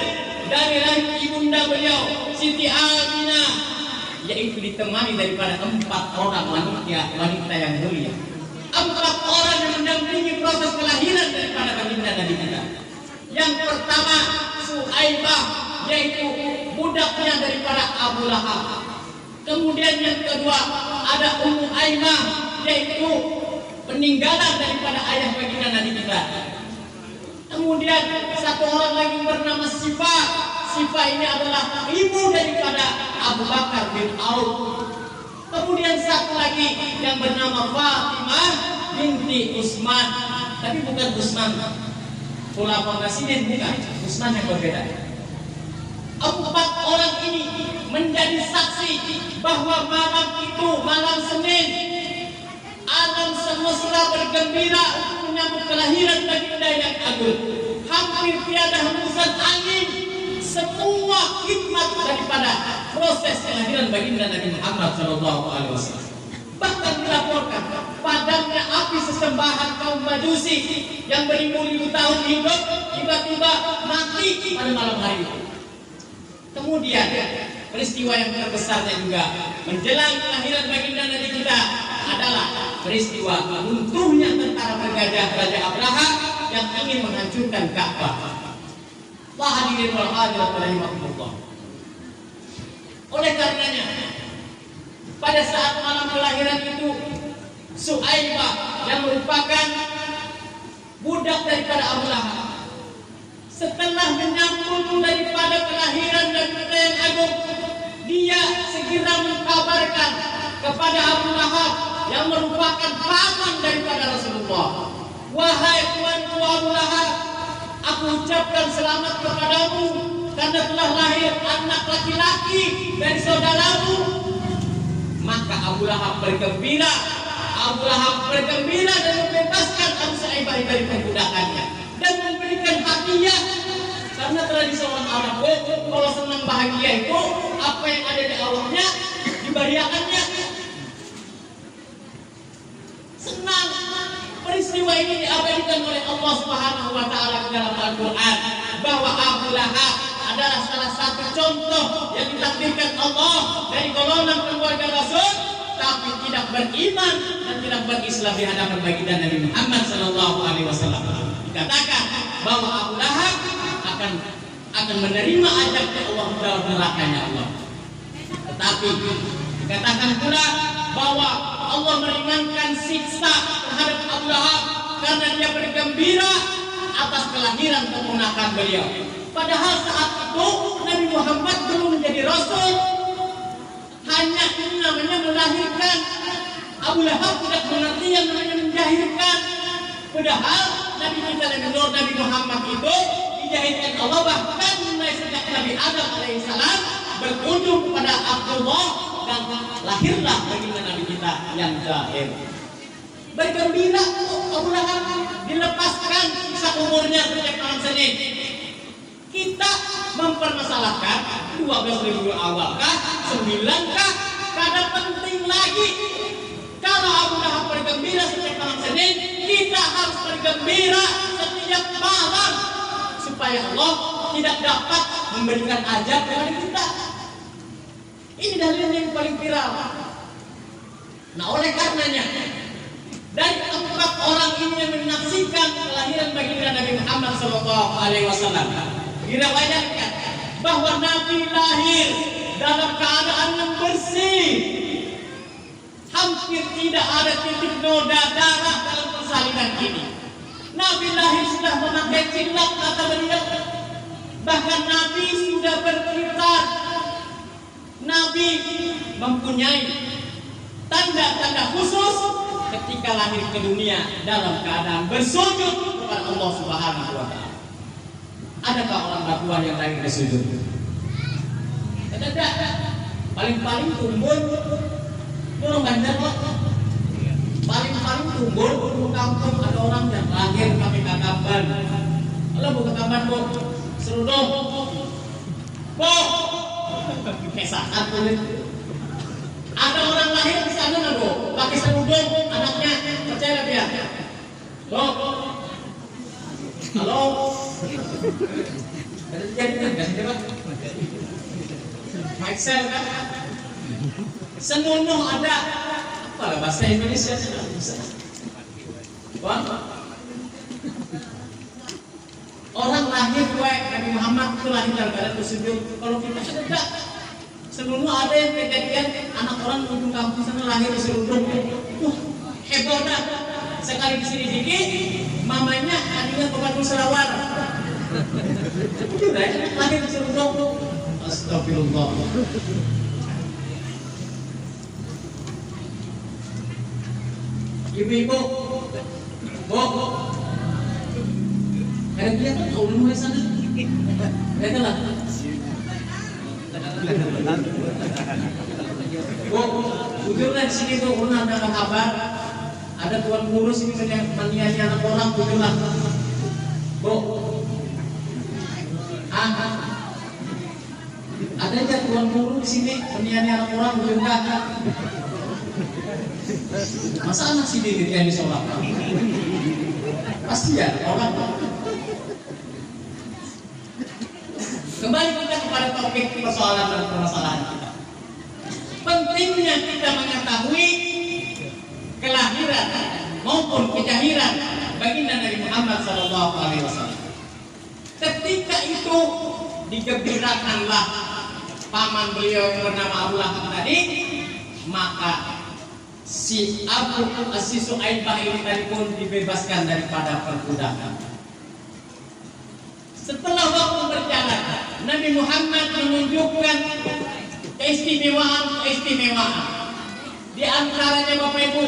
[SPEAKER 5] dari rahim ibunda beliau Siti Aminah, yaitu ditemani daripada 4 orang wanita yang mulia. 4 orang yang mendampingi proses kelahiran daripada baginda Nabi kita. Yang pertama Suhaibah, yaitu budaknya daripada Abu Lahab. Kemudian yang kedua ada Ummu Aiman, yaitu peninggalan daripada ayah baginda Nabi kita. Kemudian satu orang lagi bernama Sifah. Sifah ini adalah ibu daripada Abu Bakar bin Auf. Kemudian satu lagi yang bernama Fatimah binti Utsman, tapi bukan Utsman Khulafaur Rasyidin, bukan, Utsman yang berbeda. 4 orang ini menjadi saksi bahwa malam itu, malam Senin, alam semesta bergembira untuk menyambut kelahiran baginda yang agung. Hampir tiada hembusan angin, semua hikmat daripada proses kelahiran baginda Nabi Muhammad SAW. Bahkan dilaporkan padamnya api sesembahan kaum Majusi yang beribu-ribu tahun hidup tiba-tiba mati pada malam hari itu. Kemudian peristiwa yang terbesarnya juga menjelang kelahiran baginda Nabi kita adalah peristiwa runtuhnya tentara bergajah Raja Abraha yang ingin menghancurkan Ka'bah. Wah hadirin wal hadirat rahimakumullah. Oleh karenanya pada saat malam kelahiran itu, Suhaibah yang merupakan budak daripada Abu Lahab, setelah menyambut daripada kelahiran baginda yang agung, dia segera mengkabarkan kepada Abu Lahab yang merupakan paman daripada Rasulullah. Wahai tuanku Abu Lahab, aku ucapkan selamat kepadamu karena telah lahir anak laki-laki dari saudaramu. Maka Abu Lahab bergembira. Abu Lahab bergembira dan membebaskan Abu Suhaibah dari perbudakannya dan memberikan hadiah. Karena tradisi orang Arab kalau senang bahagia itu apa yang ada di awalnya diberiakannya. Senang. Peristiwa ini diabadikan oleh Allah Subhanahu wa taala dalam Al-Qur'an bahwa Abu Lahab adalah salah satu contoh yang ditakdirkan Allah dari golongan keluarga Rasul tapi tidak beriman dan tidak berislam di hadapan baginda Nabi Muhammad sallallahu alaihi wasallam. Dikatakan bahwa Abu Lahab akan menerima azabnya Allah dalam nerakanya Allah. Tetapi dikatakan pula bahwa Allah meringankan siksa terhadap Abu Lahab karena dia bergembira atas kelahiran keponakan beliau. Padahal saat itu Nabi Muhammad belum menjadi Rasul, hanya ini namanya melahirkan. Abu Lahab tidak mengerti yang namanya menjahirkan. Padahal Nabi Nabi Muhammad itu dijahirkan Allah bahkan mulai sejak Nabi Adam alaihissalam berkunjung kepada Abdullah dan lahirlah baginda Nabi kita yang zahir. Bergembira Abu Lahab dilepaskan sisa umurnya sejak malam Senin. Kita mempermasalahkan 12.000 awal kah, 9 kah? Kada penting lagi. Kalau Abu Lahab bergembira sejak malam Senin, kita harus bergembira setiap malam supaya Allah tidak dapat memberikan azab kepada kita. Ini dalil yang paling viral. Nah, oleh karenanya dari 4 orang ini yang menyaksikan kelahiran baginda Nabi Muhammad SAW, diriwayatkan bahwa Nabi lahir dalam keadaan yang bersih. Hampir tidak ada titik noda darah dalam persalinan ini. Nabi lahir sudah memakai cilak kata beliau. Bahkan Nabi sudah berkitab. Nabi mempunyai tanda-tanda khusus ketika lahir ke dunia dalam keadaan bersujud kepada Allah Subhanahu wa taala. Adakah orang Papua yang lahir bersujud? Tidak. Paling-paling tumbul orang Banjar kok. Paling-paling tumbul di kampung ada orang yang lahir pakai kakaban. Kalau bukan kakaban kok serudung. Kok kesakan kulit. Ada orang lahir di sana nggak pakai serudung anaknya, percaya dia. Dok. Halo. Jadi kan Excel kan? Senunuh ada. Apalah bahasa Indonesia tidak bisa. Bang, orang lahir gue Nabi Muhammad itu lahir dalam keadaan tersujud. Kalau kita tidak, senunuh ada yang kejadian anak orang ujung kampung sana lahir di seruduk. Heboh dah. Sekali disini dikit, mamanya adiknya tobat musyawarah. Udah lahir di seruduk. Astagfirullah. Ibu-ibu, Bu, ada dia kan ulun mulai sana. Lihat lah. Bu, ujungnya di sini tuh ulun ada kabar. Ada tuan guru sini menyanyi anak orang, ujunglah. Bu, ada aja tuan guru di sini menyanyi anak orang, ujungnya. Masa anak si diri yang disolak? Pasti ya orang. Kembali kita kepada topik persoalan dan permasalahan kita. Pentingnya kita mengetahui kelahiran maupun kejahiran baginda Nabi Muhammad SAW. Ketika itu digembirakanlah paman beliau yang bernama Abu Lahab tadi, maka si Su'aibah ini tadi pun dibebaskan daripada perbudakan. Setelah waktu berjalan, Nabi Muhammad menunjukkan keistimewaan. Di antaranya Bapak Ibu,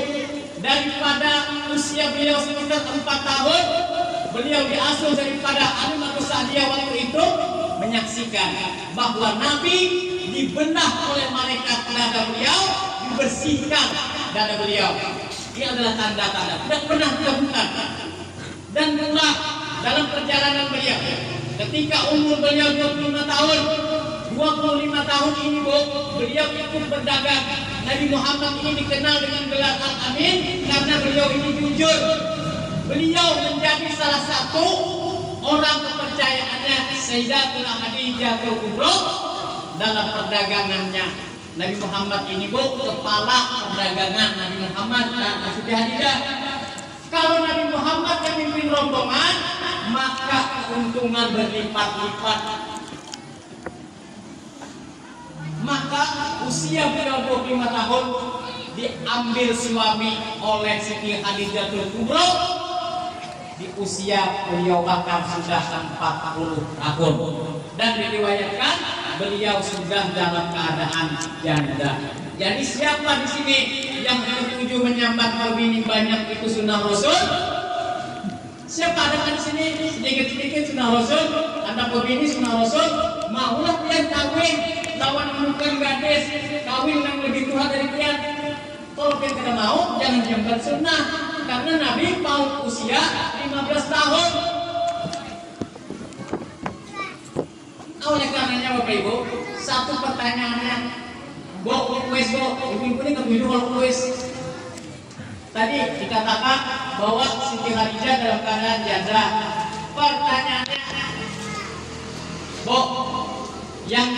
[SPEAKER 5] daripada usia beliau sekitar 4 tahun, beliau diasuh daripada Halimah Sa'diyah waktu itu menyaksikan bahwa Nabi dibenah oleh malaikat dada beliau, dibersihkan dada beliau. Ini adalah tanda-tanda tidak pernah ditemukan. Dan pula dalam perjalanan beliau, ketika umur beliau 25 tahun, 25 tahun ini Bu, beliau ikut berdagang. Nabi Muhammad ini dikenal dengan gelar Al-Amin karena beliau ini jujur. Beliau menjadi salah satu orang kepercayaannya Sayyidatuna Khadijah Kubra dalam perdagangannya. Nabi Muhammad ini Bu, kepala perdagangan Nabi Muhammad dan Siti Khadijah. Kalau Nabi Muhammad yang memimpin rombongan, maka keuntungan berlipat-lipat. Maka usia beliau 25 tahun diambil suami oleh Siti Khadijah Kubra. Di usia beliau bahkan sudah 40 tahun. Dan diriwayatkan beliau sudah dalam keadaan janda. Jadi siapa di sini yang tertuju menyambat berbini banyak itu sunnah Rasul? Siapa ada di sini sedikit-sedikit sunnah Rasul? Anda berbini sunnah Rasul? Maulah dia kawin lawan bukan gadis, kawin yang lebih tua dari dia. Kalau dia tidak mau, jangan jambat sunnah. Karena Nabi mau usia 15 tahun. Oleh karenanya Bapak Ibu, satu pertanyaannya, Bu, kuis Bu, ibu ini ketujuh kalau kuis. Tadi dikatakan bahwa Siti Khadijah dalam keadaan janda. Pertanyaannya, Bu, yang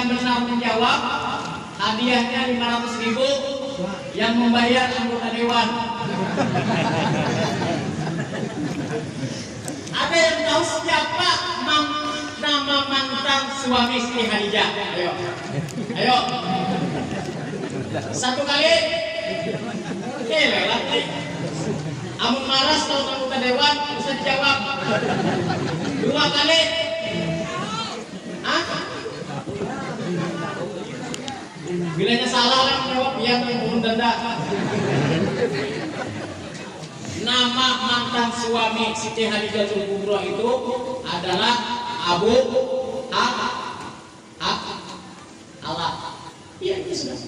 [SPEAKER 5] benar menjawab hadiahnya 500.000, yang membayar anggota dewan. Ada yang tahu siapa nama mantan suami Siti Khadijah? Ayo. Satu kali. Oke, lelaki. Amun maras kalau anggota dewan bisa dijawab. 2 kali. Bilanya salah lah menjawab, iya turun denda. Nama mantan suami Siti Khadijah Kubra itu adalah Abu Hala. Iya, ini sudah.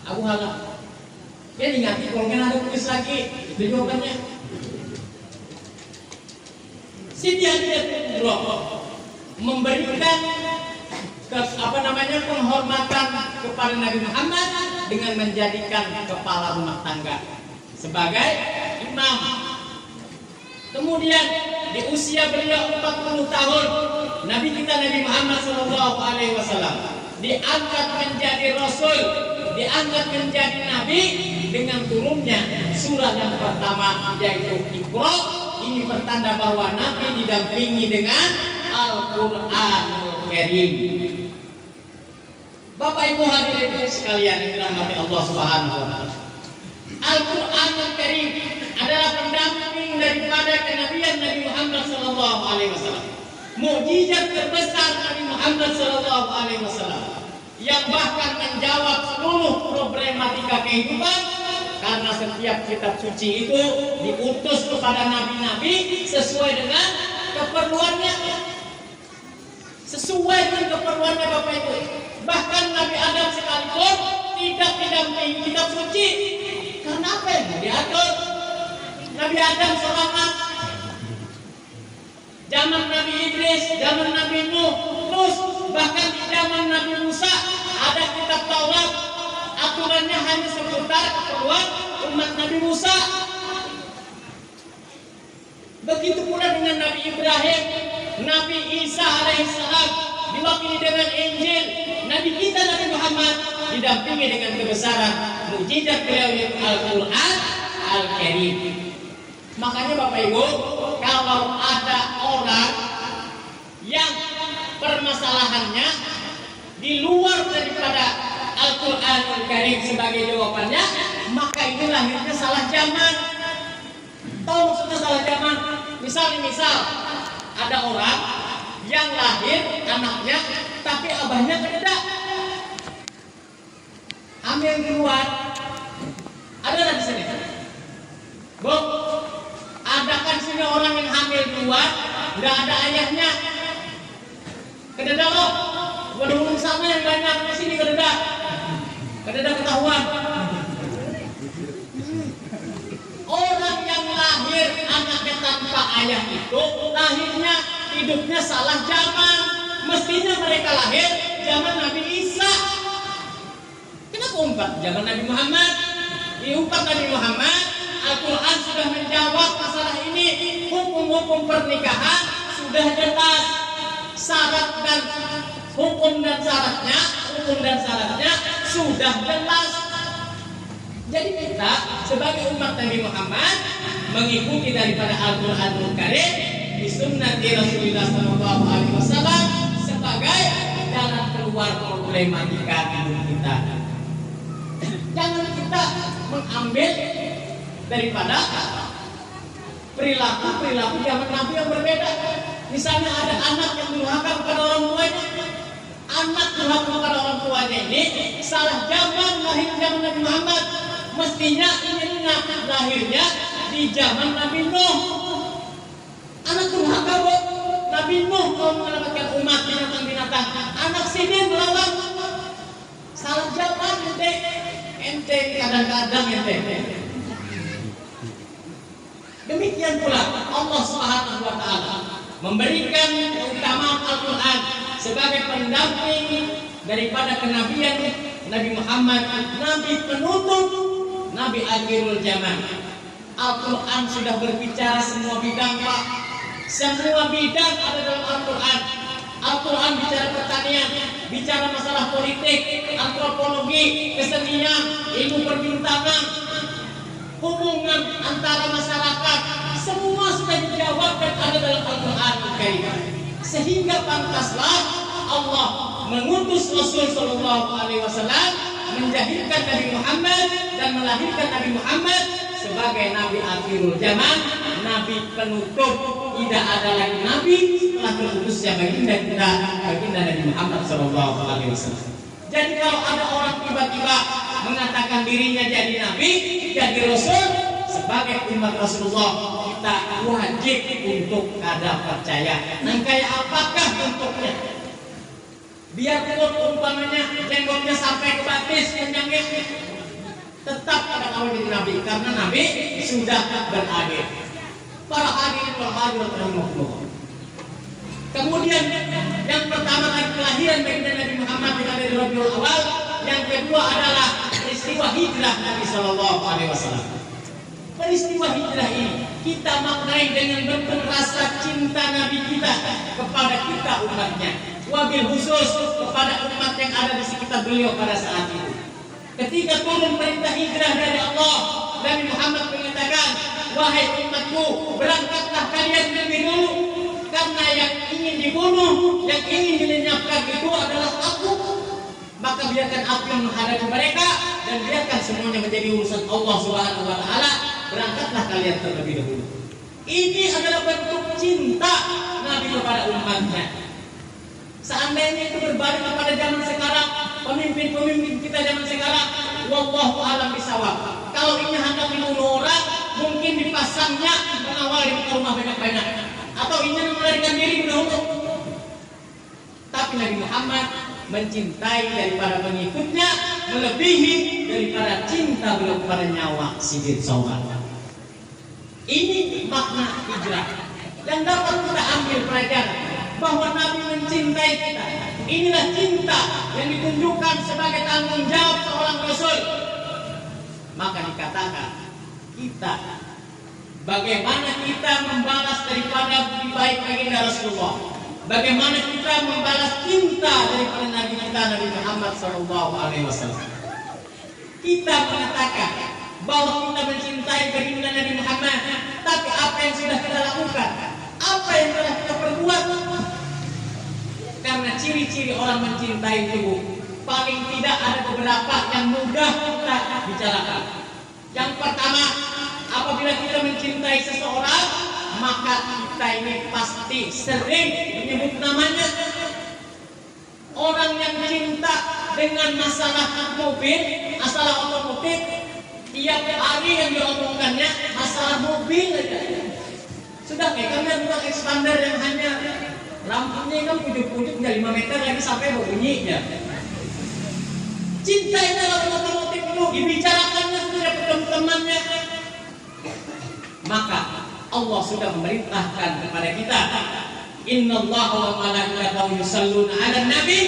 [SPEAKER 5] Abu Hala. Dia ingati kalau kan ada tulis lagi, itu jawabannya. Siti Khadijah Kubra memberikan penghormatan kepada Nabi Muhammad dengan menjadikan kepala rumah tangga sebagai imam. Kemudian di usia beliau 40 tahun, Nabi kita Nabi Muhammad SAW diangkat menjadi rasul, diangkat menjadi nabi dengan turunnya surah yang pertama yaitu Iqra. Ini pertanda bahwa nabi didampingi dengan Al-Qur'anul Karim. Bapak Ibu hadirin sekalian yang dirahmati Allah Subhanahu wa taala. Al-Qur'anul Karim adalah pendamping daripada kenabian Nabi Muhammad sallallahu alaihi wasallam. Mukjizat terbesar Nabi Muhammad sallallahu alaihi wasallam yang bahkan menjawab seluruh problematika kehidupan, karena setiap kitab suci itu diutus kepada nabi-nabi sesuai dengan keperluannya. Sesuai dengan keperluannya Bapak Ibu. Bahkan Nabi Adam sekalipun tidak didampingi kitab suci. Karena apa yang diatur? Nabi Adam selamat. Zaman Nabi Idris, zaman Nabi Nuh, terus bahkan di zaman Nabi Musa ada kitab Taurat. Aturannya hanya seputar keperluan umat Nabi Musa. Begitu pula dengan Nabi Ibrahim, Nabi Isa alaihissalam diwakili dengan Injil. Nabi kita Nabi Muhammad didampingi dengan kebesaran mukjizat beliau yaitu Al-Qur'an Al-Karim. Makanya Bapak Ibu, kalau ada orang yang permasalahannya di luar daripada Al-Qur'anul Karim sebagai jawabannya, maka itu lahirnya salah zaman. Tahu maksudnya salah zaman? Misal ada orang yang lahir anaknya tapi abahnya kededak, hamil di luar. Ada di sini, Bu? Ada kan sini orang yang hamil di luar, nggak ada ayahnya, kededak loh. Waduh sama yang banyak di sini kededak ketahuan. Orang yang lahir anaknya tanpa ayah itu lahirnya hidupnya salah zaman. Mestinya mereka lahir zaman Nabi Isa. Kenapa umpat zaman Nabi Muhammad? Diumpat Nabi Muhammad, Al-Quran sudah menjawab masalah ini. Hukum-hukum pernikahan sudah jelas, syarat dan hukum dan syaratnya sudah jelas. Jadi kita sebagai umat Nabi Muhammad mengikuti daripada Al-Qur'anul Karim di sunnati Rasulullah SAW sebagai jalan keluar problematika hidup kita. Jangan kita mengambil daripada perilaku zaman Nabi yang berbeda. Misalnya ada anak yang durhaka kepada orang tuanya. Anak durhaka kepada orang tuanya ini salah zaman, lahir zaman Nabi Muhammad. Mestinya ini lahirnya di zaman Nabi Nuh. Anak durhaka bu, Nabi Nuh mau menyelamatkan umat binatang-binatang. Anak sini melawan. Salah zaman ente kadang-kadang ente. Demikian pula Allah Subhanahu wa taala memberikan keutamaan Al-Qur'an sebagai pendamping daripada kenabian Nabi Muhammad, nabi penutup, nabi akhirul zaman. Al-Qur'an sudah berbicara semua bidang, Pak. Semua bidang ada dalam Al-Qur'an. Al-Qur'an bicara pertanian, bicara masalah politik, antropologi, kesenian, ilmu perbintangan, hubungan antara masyarakat, semua sudah dijawab dan ada dalam Al-Qur'an Karim. Sehingga pantaslah Allah mengutus Rasul Sallallahu Alaihi Wasallam menjadikan Nabi Muhammad dan melahirkan Nabi Muhammad sebagai Nabi akhirul zaman, Nabi penutup. Tidak ada lagi Nabi setelah terutusnya baginda Nabi Muhammad Sallallahu Alaihi Wasallam. Jadi kalau ada orang tiba-tiba mengatakan dirinya jadi Nabi, jadi Rasul, sebagai umat Rasulullah kita wajib untuk ada percaya. Nah, kayak apakah bentuknya? Biarpun umpamanya jenggotnya sampai ke batis, kenyangnya, tetap ada kawin jadi Nabi, karena Nabi sudah berakhir. Para hadirin wal hadirat rahimahullah. Kemudian yang pertama kali kelahiran baginda Nabi Muhammad di Rabiul Awal, yang kedua adalah peristiwa hijrah Nabi Sallallahu Alaihi Wasallam. Peristiwa hijrah ini kita maknai dengan bentuk rasa cinta Nabi kita kepada kita umatnya. wabil khusus kepada umat yang ada di sekitar beliau pada saat itu. Ketika turun perintah hijrah dari Allah, Nabi Muhammad mengatakan, wahai umatku, berangkatlah kalian lebih dulu, karena yang ingin dibunuh, yang ingin dilenyapkan itu adalah aku. Maka biarkan aku yang menghadapi mereka, dan biarkan semuanya menjadi urusan Allah Subhanahu wa Ta'ala. Berangkatlah kalian terlebih dahulu. Ini adalah bentuk cinta Nabi kepada umatnya. Seandainya itu berbalik kepada zaman sekarang, pemimpin-pemimpin kita zaman sekarang, wallahu a'lam bishawab. Kalau ini hendak dibunuh orang, mungkin dipasangnya pengawal di rumah banyak-banyak, atau ingin melarikan diri dahulu. Tapi Nabi Muhammad mencintai daripada pengikutnya melebihi daripada cinta beliau kepada nyawa Siddiq Saumar. Ini makna hijrah yang dapat kita ambil pelajaran bahwa Nabi mencintai kita. Inilah cinta yang ditunjukkan sebagai tanggung jawab seorang Rasul. Maka dikatakan kita, bagaimana kita membalas daripada lebih baik baginda Rasulullah, bagaimana kita membalas cinta daripada Nabi kita Nabi Muhammad SAW. Kita mengatakan bahwa kita mencintai baginda Nabi Muhammad, tapi apa yang sudah kita lakukan, apa yang telah kita perbuat? Karena ciri-ciri orang mencintai itu paling tidak ada beberapa yang mudah kita bicarakan. Yang pertama, apabila kita mencintai seseorang, maka kita ini pasti sering menyebut namanya. Orang yang cinta dengan masalah mobil, masalah otomotif, tiap hari yang diomongkannya masalah mobil aja. Sudah kayak kami buat expander yang hanya lampunya kan pujuk-pujuk 5 meter lagi sampai berbunyinya. Cinta itu dalam otomotif itu dibicarakannya sudah teman-temannya. Maka Allah sudah memerintahkan kepada kita, innallaha wa malaikatahu yusholluna 'alan nabi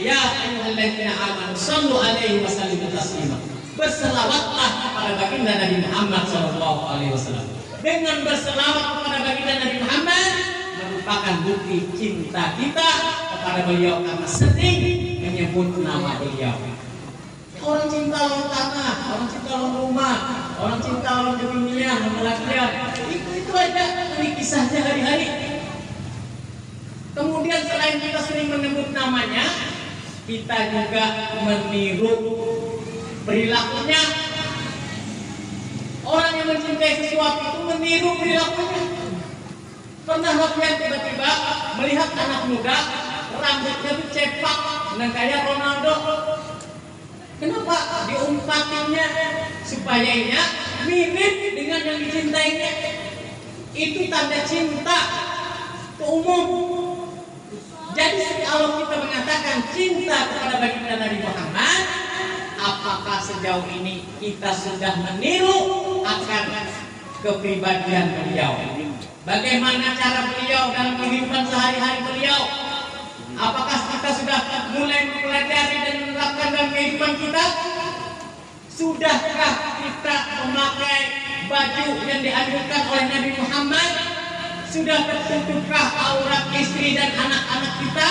[SPEAKER 5] ya ayyuhalladzina amanu shallu 'alaihi wa sallimu taslima. Berselawatlah kepada baginda Nabi Muhammad SAW. Dengan berselawat kepada baginda Nabi Muhammad merupakan bukti cinta kita kepada beliau karena sering menyebut nama beliau. Orang cinta lawan tanah, orang cinta lawan rumah, orang cinta lawan kepemilikan, kelakian, itu aja ini kisahnya hari-hari. Kemudian selain kita sering menyebut namanya, kita juga meniru perilakunya. Orang yang mencintai sesuatu itu meniru perilakunya. Pernah kalian tiba-tiba melihat anak muda rambutnya itu cepak dan kayak Ronaldo? Kenapa? Diumpatinya supaya ia mirip dengan yang dicintainya. Itu tanda cinta ke umum. Jadi kalau kita mengatakan cinta kepada baginda Nabi Muhammad, apakah sejauh ini kita sudah meniru akan kepribadian beliau? Bagaimana cara beliau dalam kehidupan sehari-hari beliau? Apakah kita sudah mulai mempelajari dan menerapkan dalam kehidupan kita? Sudahkah kita memakai baju yang dianjurkan oleh Nabi Muhammad? Sudah tertutupkah aurat istri dan anak-anak kita?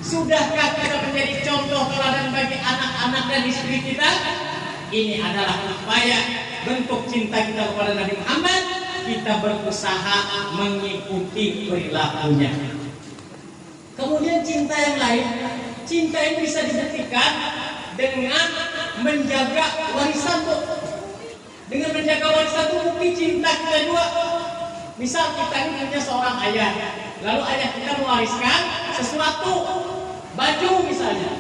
[SPEAKER 5] Sudahkah kita menjadi contoh teladan bagi anak-anak dan istri kita? Ini adalah upaya bentuk cinta kita kepada Nabi Muhammad. Kita berusaha mengikuti perilakunya. Kemudian cinta yang lain, cinta ini bisa dibuktikan dengan menjaga warisan tuh. Dengan menjaga warisan itu bukti cinta kita juga. Misal kita ini punya seorang ayah, lalu ayah kita mewariskan sesuatu, baju misalnya.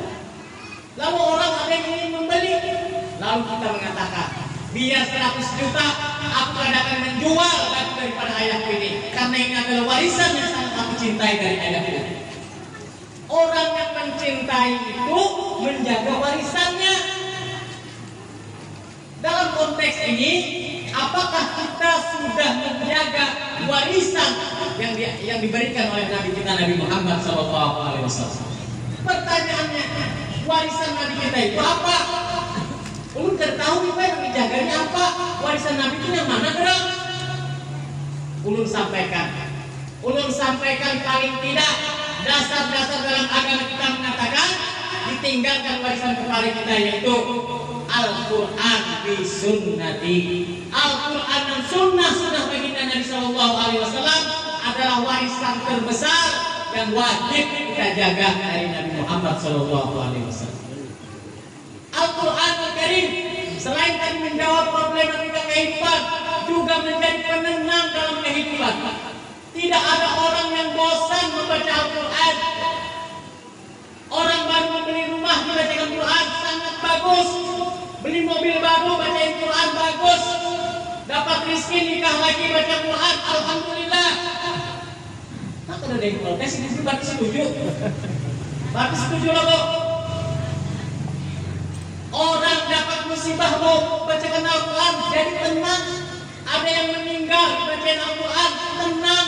[SPEAKER 5] Lalu orang ada yang ingin membeli, lalu kita mengatakan, biar 100 juta aku akan menjual baju daripada ayahku ini, karena ini adalah warisan yang sangat aku cintai dari ayahku. Orang yang mencintai itu menjaga warisannya. Dalam konteks ini, apakah kita sudah menjaga warisan yang diberikan oleh Nabi kita Nabi Muhammad SAW? Pertanyaannya, warisan Nabi kita itu apa? Ulun tahu apa yang dijaganya apa? Warisan Nabi itu yang mana gerak? Ulun sampaikan paling tidak dasar-dasar dalam agama kita mengatakan ditinggalkan warisan kepada kita, yaitu Al-Quran bi sunnati. Al-Quran dan sunnah baginda Nabi Sallallahu Alaihi Wasallam adalah warisan terbesar yang wajib kita jaga dari Nabi Muhammad Sallallahu Alaihi Wasallam. Al-Quran Al-Karim selain tadi menjawab problematika kehidupan, juga menjadi penenang dalam kehidupan. Tidak ada orang yang bosan membaca Al-Quran. Orang baru membeli rumah membaca Al-Quran sangat bagus. Beli mobil baru baca Al-Quran bagus. Dapat rezeki nikah lagi baca Al-Quran, alhamdulillah. Maka ada yang protes ini berarti setuju. Berarti setuju lah, Bu. Orang dapat musibah mau bacakan Al-Quran jadi tenang. Ada yang meninggal bacakan Al-Quran tenang.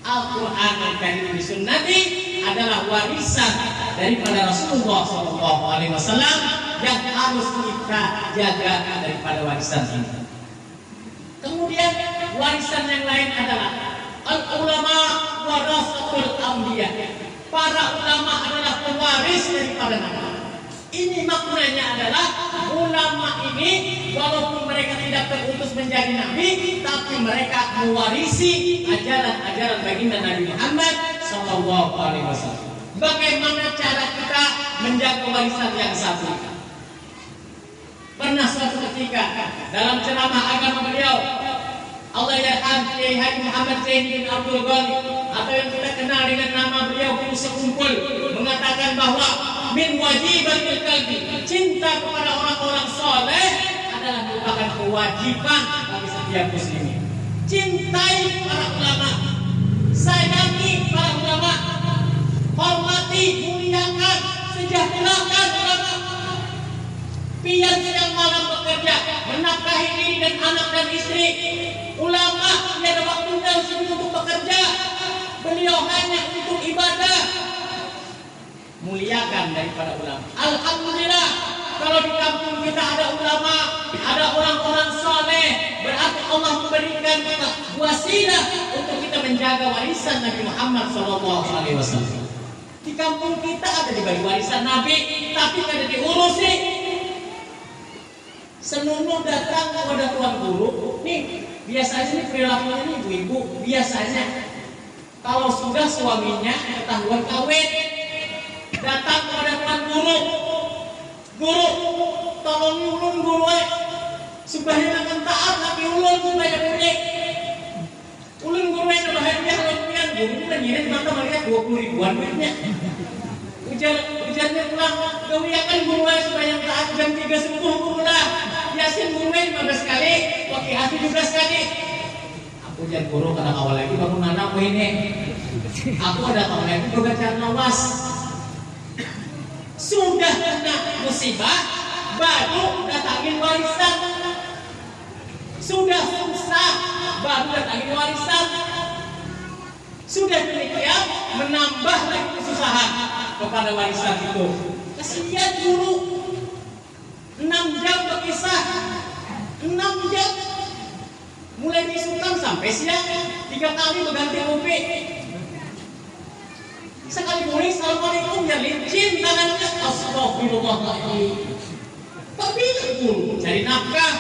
[SPEAKER 5] Al-Quran Al-Karim disunnati adalah warisan daripada Rasulullah SAW yang harus kita jaga daripada warisan ini. Kemudian warisan yang lain adalah al-ulama warasatul anbiya. Para ulama adalah pewaris daripada nabi. Ini maknanya adalah ulama ini walaupun mereka tidak terutus menjadi nabi, tapi mereka mewarisi ajaran-ajaran baginda Nabi Muhammad Sallallahu Alaihi Wasallam. Bagaimana cara kita menjaga warisan yang satu? Pernah suatu ketika dalam ceramah agama beliau, Allah yarham Kiai Haji Muhammad Zain bin Abdul Ghani, atau yang kita kenal dengan nama beliau Guru Sekumpul, mengatakan bahwa min wajibatil qalbi, cinta kepada orang-orang soleh adalah merupakan kewajiban bagi setiap muslimin. Cintai para ulama, sayangi para ulama, hormati, muliakan, sejahterakan ulama. Pian siang malam bekerja, menafkahi diri dan anak dan istri. Ulama tiada waktunya untuk bekerja, beliau hanya untuk ibadah. Muliakan daripada ulama. Alhamdulillah, kalau di kampung kita ada ulama, ada orang-orang saleh, berarti Allah memberikan kita wasilah untuk kita menjaga warisan Nabi Muhammad SAW. Di kampung kita ada dibagi warisan Nabi, tapi tidak diurusi. Senunu datang kepada tuan guru, nih biasanya nih perilakunya nih ibu-ibu, biasanya kalau sudah suaminya ketahuan kawin, datang kepada tuan guru, guru tolong ulun guru supaya jangan taat tapi ulun supaya boleh. Ulun guru yang bahagia kalau punya guru menyirin maka mereka 20 ribuan duitnya. Ujarnya pulang, gawiakan guru supaya taat jam 3 subuh guru lah. Yasin guru 15 kali, wakil hati 17 kali. Aku jadi guru karena awal lagi bangun anak ini. Aku ada tahun lagi belajar lawas. Sudah kena musibah, baru datangin warisan. Sudah susah, baru datangin warisan. Sudah demikian, menambah lagi kesusahan kepada warisan itu. Kasihan guru, 6 jam berkisah, 6 jam. Mulai disukan sampai siang, 3 kali berganti kopi. Sekali boleh assalamualaikum ya licin tangannya, astagfirullahaladzim. Tapi guru cari nafkah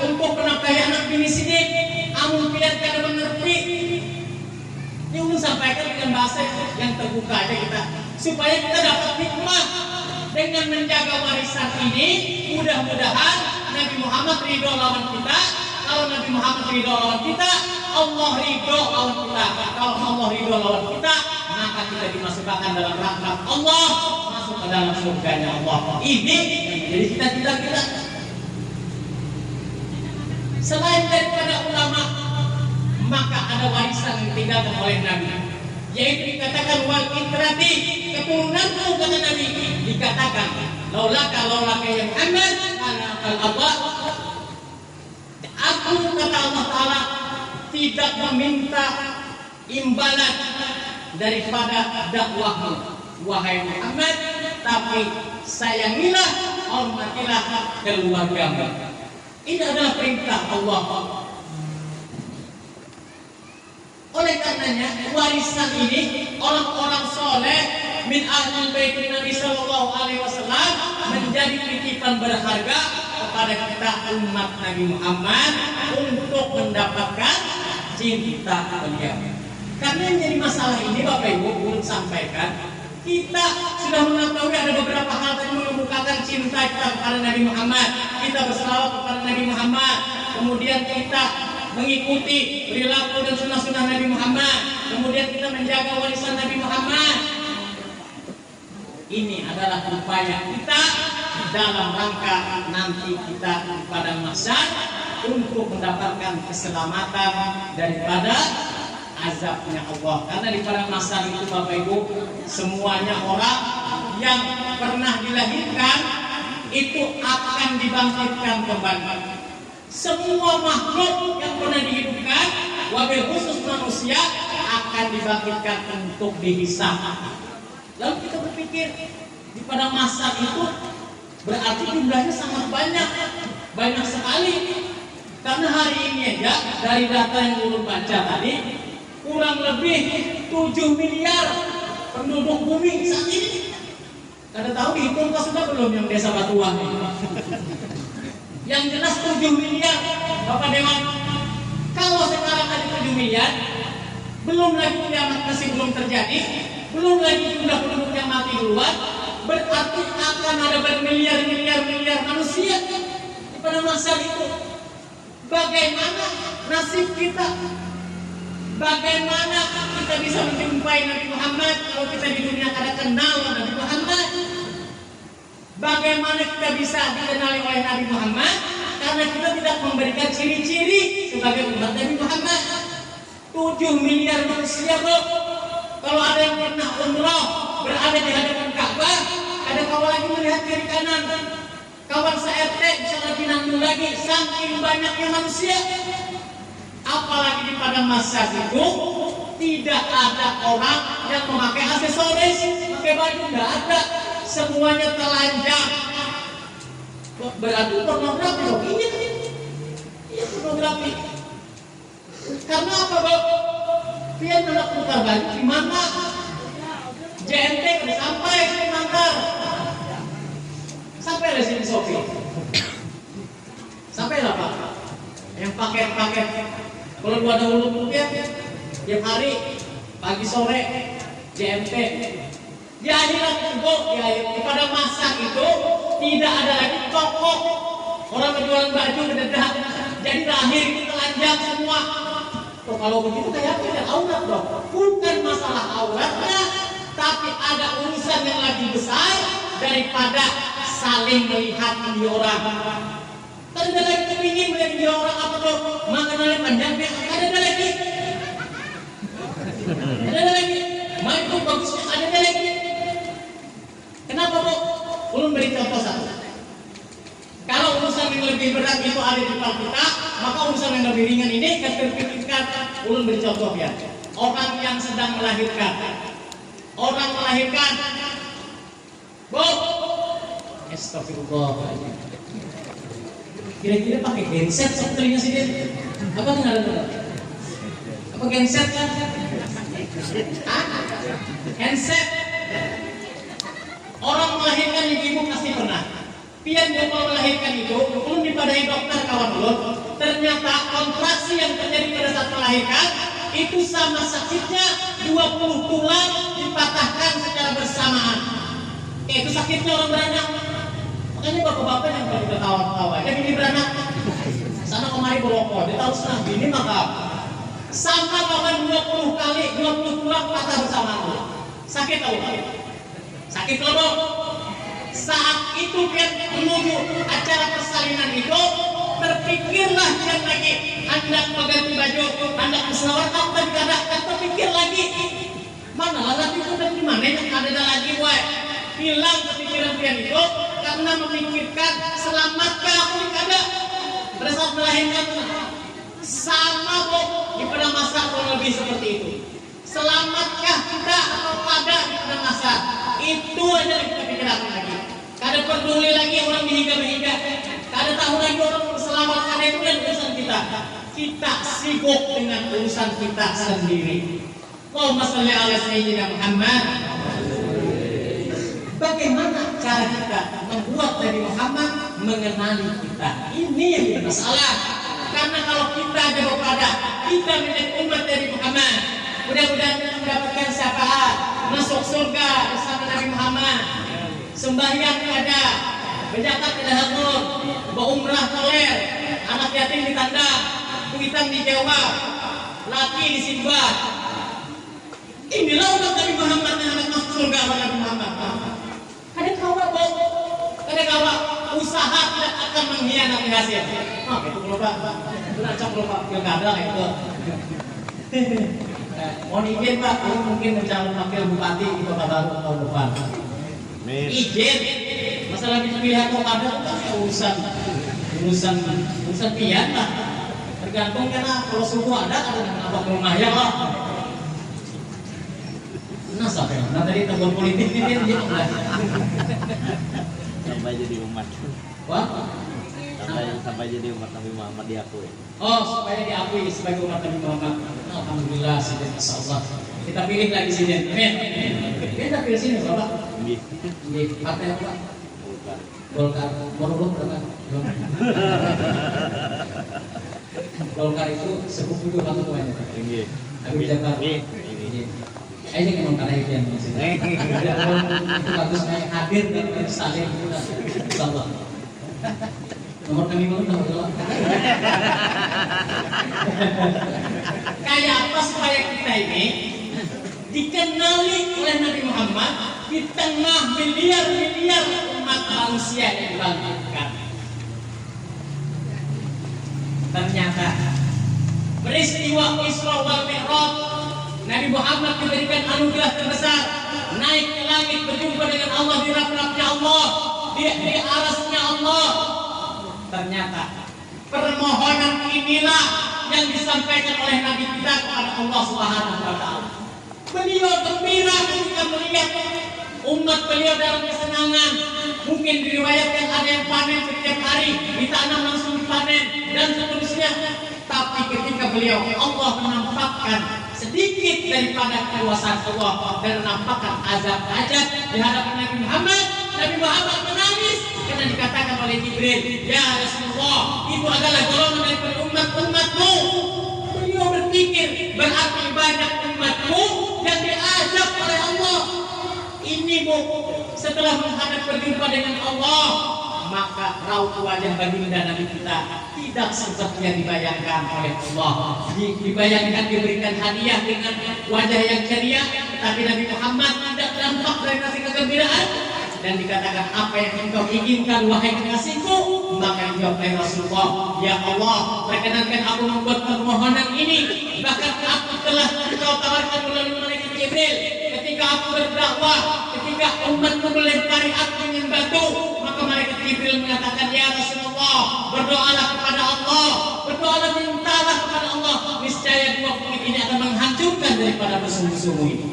[SPEAKER 5] untuk menafkahi anak bini sidik, amun pilihan kada mengerti. Ini ulun sampaikan dengan bahasa yang terbuka aja kita, supaya kita dapat hikmah dengan menjaga warisan ini. Mudah-mudahan Nabi Muhammad ridho lawan kita. Kalau Nabi Muhammad ridho lawan kita, Allah ridho lawan kita. Kalau Allah ridho lawan kita, maka kita dimasukkan dalam rahmat Allah, masuk ke dalam surganya Allah. Ini jadi cita-cita kita. Selain daripada ulama, maka ada warisan yang ditinggalkan oleh Nabi, yaitu dikatakan wal itrati, keturunanku kata Nabi, dikatakan laulaka ya Muhammad anakal abah. Aku kata Allah Ta'ala tidak meminta imbalan daripada dakwahmu wahai Muhammad, tapi sayangilah, hormatilah keluargamu. Ini adalah perintah Allah. Oleh karenanya warisan ini orang-orang soleh min ahlul bait Nabi Sallallahu Alaihi Wasallam menjadi titipan berharga kepada kita umat Nabi Muhammad untuk mendapatkan cinta beliau. Karena yang jadi masalah ini Bapak Ibu belum sampaikan, kita sudah mengetahui ada beberapa hal yang mengemukakan cinta kita kepada Nabi Muhammad. Kita berselawat kepada Nabi Muhammad, kemudian kita mengikuti perilaku dan sunnah-sunnah Nabi Muhammad, kemudian kita menjaga warisan Nabi Muhammad. Ini adalah upaya kita dalam rangka nanti kita pada masa untuk mendapatkan keselamatan daripada azabnya Allah. Karena di pada masa itu Bapak Ibu, semuanya orang yang pernah dilahirkan itu akan dibangkitkan kembali. Semua makhluk yang pernah dihidupkan, wabil khusus manusia, akan dibangkitkan untuk dihisab. Lalu kita berpikir di pada masa itu berarti jumlahnya sangat banyak sekali. Karena hari ini aja dari data yang ulun baca tadi, kurang lebih 7 miliar penduduk bumi saat ini. Kada tahu dihitung sudah belum yang desa Batuan ini. Yang jelas 7 miliar Bapak Dewan. Kalau sekarang ada 7 miliar, belum lagi kiamat masih belum terjadi, belum lagi jumlah penduduk yang mati duluan, berarti akan ada bermiliar-miliar manusia di pada masa itu. Bagaimana nasib kita? Bagaimana kita bisa menjumpai Nabi Muhammad kalau kita di dunia kada kenal Nabi Muhammad? Bagaimana kita bisa dikenali oleh Nabi Muhammad karena kita tidak memberikan ciri-ciri sebagai umat Nabi Muhammad? 7 miliar manusia bro. Kalau ada yang pernah umrah berada di hadapan Ka'bah, ada kawan lagi melihat kiri kanan, kawan se-RT bisa lebih nanggung lagi, saking banyaknya manusia. Apalagi di pada masa itu tidak ada orang yang memakai aksesoris, pakai baju, tidak ada, semuanya telanjang. Berarti pornografi loh, iya pornografi. Karena apa bro? Pian hendak putar baju di mana? JNT sudah sampai ke Mantar, sampai di sini Sofi, sampai lah Pak. Yang paket-paket, kalau gua ada ulu ya, tiap hari pagi sore JNT. Di akhirat itu, di pada masa itu tidak ada lagi toko orang berjualan baju mendadak. Jadi lahir itu telanjang semua. Oh, kalau begitu kayak tidak aurat dong. Bukan masalah auratnya, tapi ada urusan yang lebih besar daripada saling melihat di orang. Tadi ada lagi ingin melihat di orang apa tuh? Makanannya panjangnya ada lagi. Ada lagi. Main tuh bagusnya ada lagi. Kenapa kok? Ulun beri contoh satu. Kalau urusan yang lebih berat itu ada di depan kita, maka urusan yang lebih ringan ini kita pikirkan. Ulun beri contoh ya. Orang yang sedang melahirkan. Orang melahirkan. Bu. Astagfirullah. Kira-kira pakai genset sepertinya sih dia. Apa dengar? Apa genset kan? Genset. Orang melahirkan ibu pasti pernah. Pian kalau melahirkan itu, belum dipadai dokter kawan ulun. Ternyata kontraksi yang terjadi pada saat melahirkan itu sama sakitnya 20 tulang dipatahkan secara bersamaan. Itu sakitnya orang beranak. Makanya bapak-bapak yang kalau kita tawa-tawa, jadi ini beranak. Sana kemari berokok, dia tahu senang ini maka sama kawan 20 kali 20 tulang patah bersamaan. Sakit tahu? Sakit loh. Saat itu dia menuju acara persalinan itu, terpikirlah dia lagi hendak mengganti baju, hendak berselawat apa dikadahkan, terpikir lagi mana lagi itu dan gimana yang ada lagi wae. Hilang kepikiran dia itu karena memikirkan selamatkah aku dikadah pada saat melahirkan. Sama kok di pada masa kurang lebih seperti itu. Selamatkah kita atau pada di pada masa itu aja kita pikirkan lagi. Kada peduli lagi orang berhiga-higa. Kada tahu lagi orang berselamat. Kada itu kan urusan kita. kita sibuk dengan urusan kita sendiri. Allahumma shalli ala sayyidina Muhammad. Bagaimana cara kita membuat Nabi Muhammad mengenali kita? Ini yang jadi masalah. Karena kalau kita jauh pada kita menjadi umat Nabi Muhammad, mudah-mudahan kita mendapatkan syafaat, masuk surga bersama Nabi Muhammad. Sembahyang ada, berzakat ada hatur, berumrah toler, anak yatim ditandang, kuitang dijawab, laki disimpan. Inilah umat Nabi Muhammad yang akan masuk surga Nabi Muhammad. Ada kawan ada kawan usaha tidak akan mengkhianati hasil. Oh, itu lupa, itu acak lupa pilkada itu. Mohon izin Pak, ini mungkin mencalon wakil bupati di Kota Baru tahun depan. Izin, masalah pilihan pilkada itu kan urusan pian Pak. Tergantung karena kalau suku ada apa ke rumah ya Pak. Nah sampai mana tadi telepon politik ini dia
[SPEAKER 4] sampai jadi umat.
[SPEAKER 5] Wah,
[SPEAKER 4] sampai jadi umat Nabi Muhammad diakui.
[SPEAKER 5] oh supaya diakui sebagai umat Nabi Muhammad. Alhamdulillah, sudah masyaallah. Kita pilih lagi sini. Amin. Kita pilih sini Bapak. Di partai apa? Golkar. Golkar berapa? Golkar itu sepupu juga Pak tuanya. Tinggi. Tapi Jakarta. Ini memang karena itu yang maksudnya. Bagus naik hadir dan saling kita, insyaallah. Nomor kami mau tahu. Kayak apa supaya kita ini dikenali oleh Nabi Muhammad di tengah miliar-miliar umat manusia yang dibangkitkan. Ternyata peristiwa Isra wal Mi'raj, Nabi Muhammad diberikan anugerah terbesar, naik ke langit berjumpa dengan Allah di rap-rapnya Allah, di arasnya Allah. Ternyata permohonan inilah yang disampaikan oleh Nabi kita kepada Allah Subhanahu wa taala. Beliau gembira ketika melihat umat beliau dalam kesenangan. Mungkin diriwayatkan ada yang panen setiap hari, ditanam langsung dipanen dan seterusnya. Tapi ketika beliau Allah menampakkan sedikit daripada kekuasaan Allah dan menampakkan azab-azab di hadapan Nabi Muhammad, Nabi Muhammad menangis karena dikatakan oleh Jibril, ya Rasulullah, itu adalah golongan dari umat-umatmu. Beliau berpikir berarti banyak umatmu yang diazab oleh Allah. Ini bu, setelah menghadap berjumpa dengan Allah, maka raut wajah baginda Nabi kita tidak seperti yang dibayangkan oleh Allah. Dibayangkan diberikan hadiah dengan wajah yang ceria, tapi Nabi Muhammad tidak tampak dari kasih kegembiraan. Dan dikatakan, apa yang engkau inginkan wahai kekasihku? Maka dijawab oleh Rasulullah, ya Allah, perkenankan aku membuat permohonan ini. Bahkan aku telah engkau tawarkan melalui malaikat Jibril. Ketika aku berdakwah, ketika umatmu melempari aku dengan batu, maka malaikat Jibril mengatakan, ya Rasulullah, berdoalah kepada Allah, berdoalah, mintalah kepada Allah, niscaya dua bukit ini akan menghancurkan daripada musuh-musuhmu ini.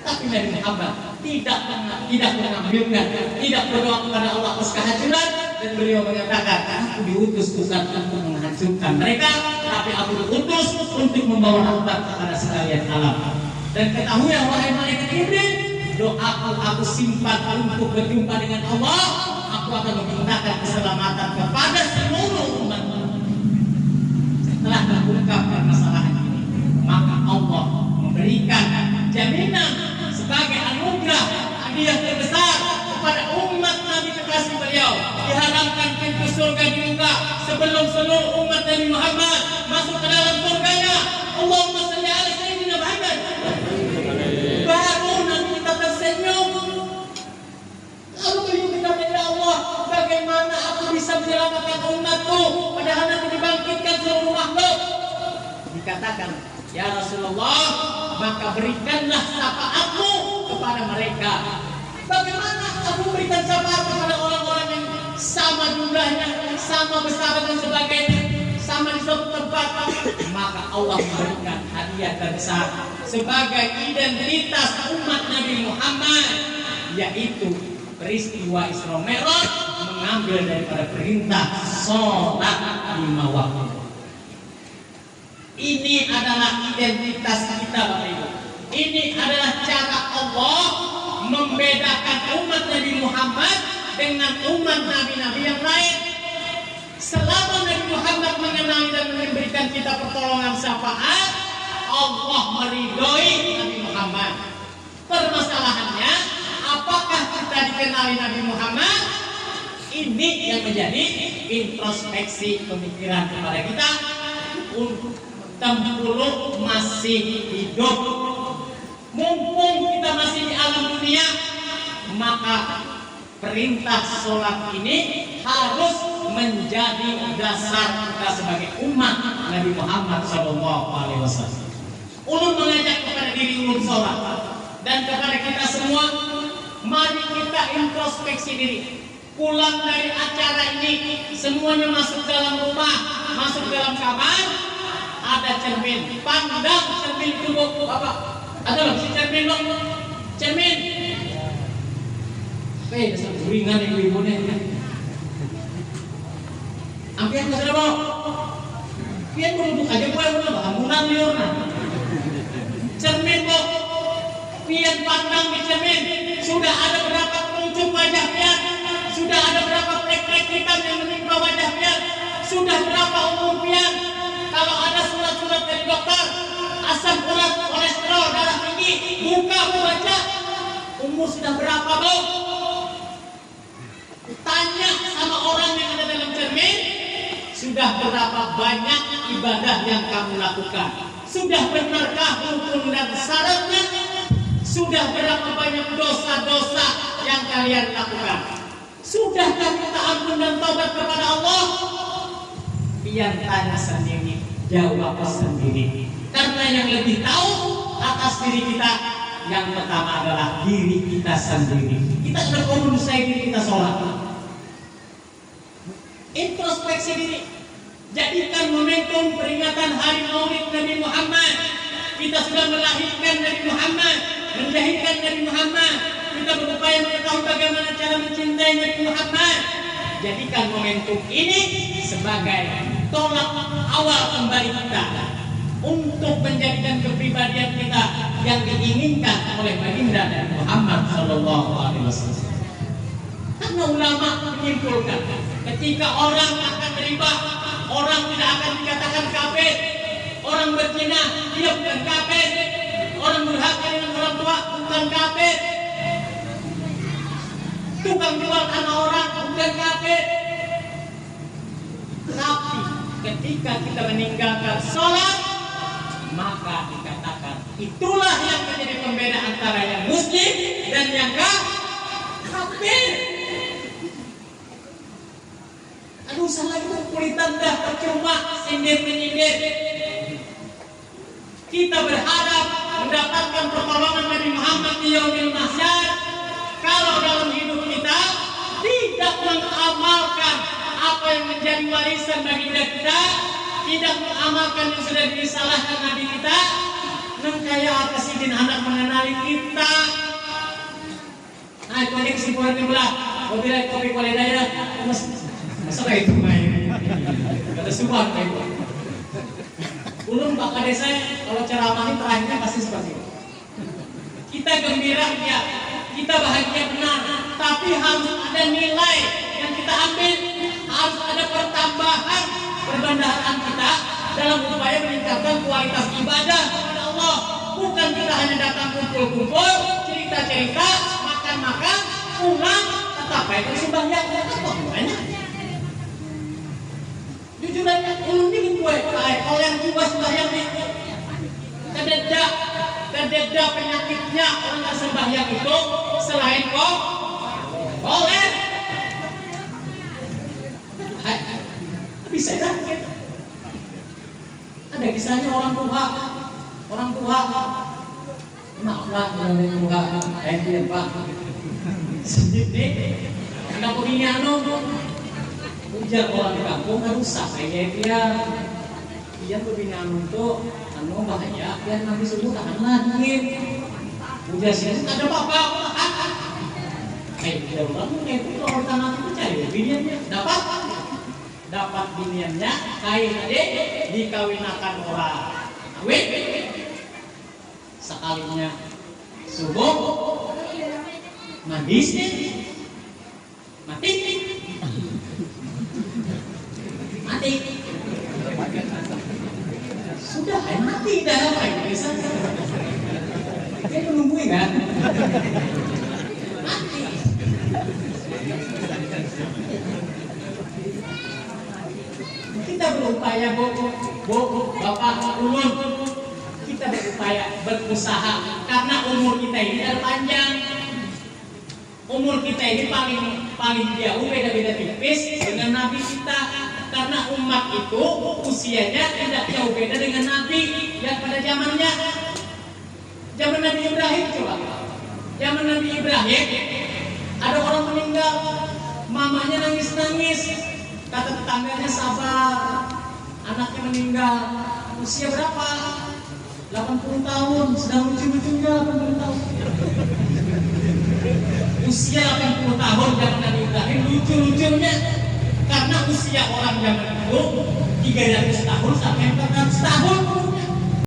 [SPEAKER 5] Tapi Nabi Muhammad tidak mengambilkan, tidak berdoa kepada Allah atas kehancuran, dan beliau mengatakan, aku diutus bukan untuk menghancurkan mereka, tapi aku diutus untuk membawa rahmat kepada sekalian alam. Dan ketahui wahai malaikat Jibril, doaku aku simpan untuk berjumpa dengan Allah. Aku akan memintakan keselamatan kepada seluruh umat. Setelah terungkap permasalahan ini, maka Allah memberikan jaminan sebagai anugerah hadiah terbesar kepada umat Nabi kekasih beliau. Diharapkan pintu surga dibuka sebelum seluruh umat Nabi Muhammad masuk ke dalam surganya. Allahumma shalli ala sayyidina Muhammad. Baru nanti kita tersenyum. Lalu beliau berkata, ya Allah, bagaimana aku bisa menyelamatkan umatku padahal nanti dibangkitkan seluruh makhluk? Dikatakan, ya Rasulullah, maka berikanlah syafaatmu kepada mereka. Bagaimana aku berikan syafaat kepada orang-orang yang sama jumlahnya, sama besar dan sebagainya, sama di suatu tempat? Maka Allah memberikan hadiah terbesar sebagai identitas umat Nabi Muhammad, yaitu peristiwa Isra Mi'raj mengambil daripada perintah sholat 5 waktu. Ini adalah identitas kita, Bapak Ibu. Ini adalah cara Allah membedakan umat Nabi Muhammad dengan umat nabi-nabi yang lain. Selama Nabi Muhammad mengenal dan memberikan kita pertolongan syafaat, Allah meridhoi Nabi Muhammad. Permasalahannya, apakah kita dikenali Nabi Muhammad? Ini yang menjadi introspeksi pemikiran kepada kita. Tempuluh masih hidup, mumpung kita masih di alam dunia, maka perintah sholat ini harus menjadi dasar kita sebagai umat Nabi Muhammad SAW. Ulun mengajak kepada diri ulun sholat dan kepada kita semua, mari kita introspeksi diri. Pulang dari acara ini, semuanya masuk dalam rumah, masuk dalam kamar, ada cermin, pandang cermin tubuh Bapak. Ada loh si cermin loh, cermin. Dasar ringan ibu-ibu nih. Ampian ke sana mau. Pian berubuk aja gue udah bangunan liurna. Cermin kok. Pian pandang di cermin. Sudah ada berapa kerucut wajah pian? Sudah ada berapa plek-plek hitam yang menimpa wajah pian? Sudah berapa umur pian? Kalau ada surat-surat dari dokter, asam urat, kolesterol, darah tinggi, buka baca. Umur sudah berapa, Bu? Tanya sama orang yang ada dalam cermin, sudah berapa banyak ibadah yang kamu lakukan? Sudah benarkah rukun dan syaratnya? Sudah berapa banyak dosa-dosa yang kalian lakukan? Sudahkah kita ampun dan taubat kepada Allah? Pian tanya sendiri, jawab sendiri. Karena yang lebih tahu atas diri kita, yang pertama adalah diri kita sendiri. Kita sudah menguasai diri kita sholat. Introspeksi diri. Jadikan momentum peringatan Hari Maulid Nabi Muhammad. Kita sudah melahirkan Nabi Muhammad, menjahitkan Nabi Muhammad. Kita berupaya mengetahui bagaimana cara mencintai Nabi Muhammad. Jadikan momentum ini sebagai tolak awal kembali kita untuk menjadikan kepribadian kita yang diinginkan oleh baginda Nabi Muhammad SAW. Karena ulama menyimpulkan, ketika orang akan riba, orang tidak akan dikatakan kafir. Orang berzina, dia bukan kafir. Orang durhaka dengan orang tua, bukan kafir. Tukang jual anak orang, bukan kafir. Tapi ketika kita meninggalkan sholat, maka dikatakan itulah yang menjadi pembeda antara yang muslim dan yang kafir. Aduh, salah itu kulitan dah percuma sindir-menyindir. Kita berharap mendapatkan pertolongan Nabi Muhammad di yaumil mahsyar kalau dalam hidup kita tidak mengamalkan apa yang menjadi warisan baginda kita, tidak mengamalkan yang sudah disalahkan Nabi kita, nang kaya apa sih din anak mengenali kita. Nah, itu aja kesimpulan kedua. Mobil kopi kuali daerah, masa kayak itu main? Kata sumpah kayak itu. Ulun Pak Kades saya kalau ceramah ini terakhirnya pasti seperti itu. Kita gembira ya, kita bahagia benar, tapi harus ada nilai yang kita ambil, harus ada pertambahan perbendaharaan kita dalam upaya meningkatkan kualitas ibadah kepada Allah. Bukan kita hanya datang kumpul-kumpul, cerita-cerita, makan-makan, pulang, tetap baik sembahyang, apa hubungannya? Jujur aja, ulun bikin kue, kalau yang juga sembahyang nih, kededa penyakitnya orang yang sembahyang itu selain kok, boleh. Bisa kan? Ada kisahnya orang tua, maaflah orang tua, dia Pak, sedih nih, nggak begini ujar orang di kampung kan rusak kayak dia begini itu bahaya, dia nanti subuh tahan lagi, ujar sini ada apa-apa, tidak orang itu kalau tanah itu cari, dia dapat. dapat biniannya kain tadi dikawinakan orang awet sekalinya subuh mandi mati sudah mati dah apa ini bisa dia menungguin kan mati. Kita berupaya Bapak ulun, kita berupaya berusaha karena umur kita ini panjang. Umur kita ini paling jauh beda-beda tipis dengan Nabi kita. Karena umat itu usianya tidak jauh beda dengan Nabi yang pada zamannya. Zaman Nabi Ibrahim coba. Zaman Nabi Ibrahim ada orang meninggal, mamanya nangis-nangis. Kata tetangganya sabar, anaknya meninggal. Usia berapa? 80 tahun, sedang lucu-lucunya 80 tahun. Usia 80 tahun zaman Nabi Ibrahim lucu-lucunya. Karena usia orang zaman itu 300 tahun sampai 400 tahun.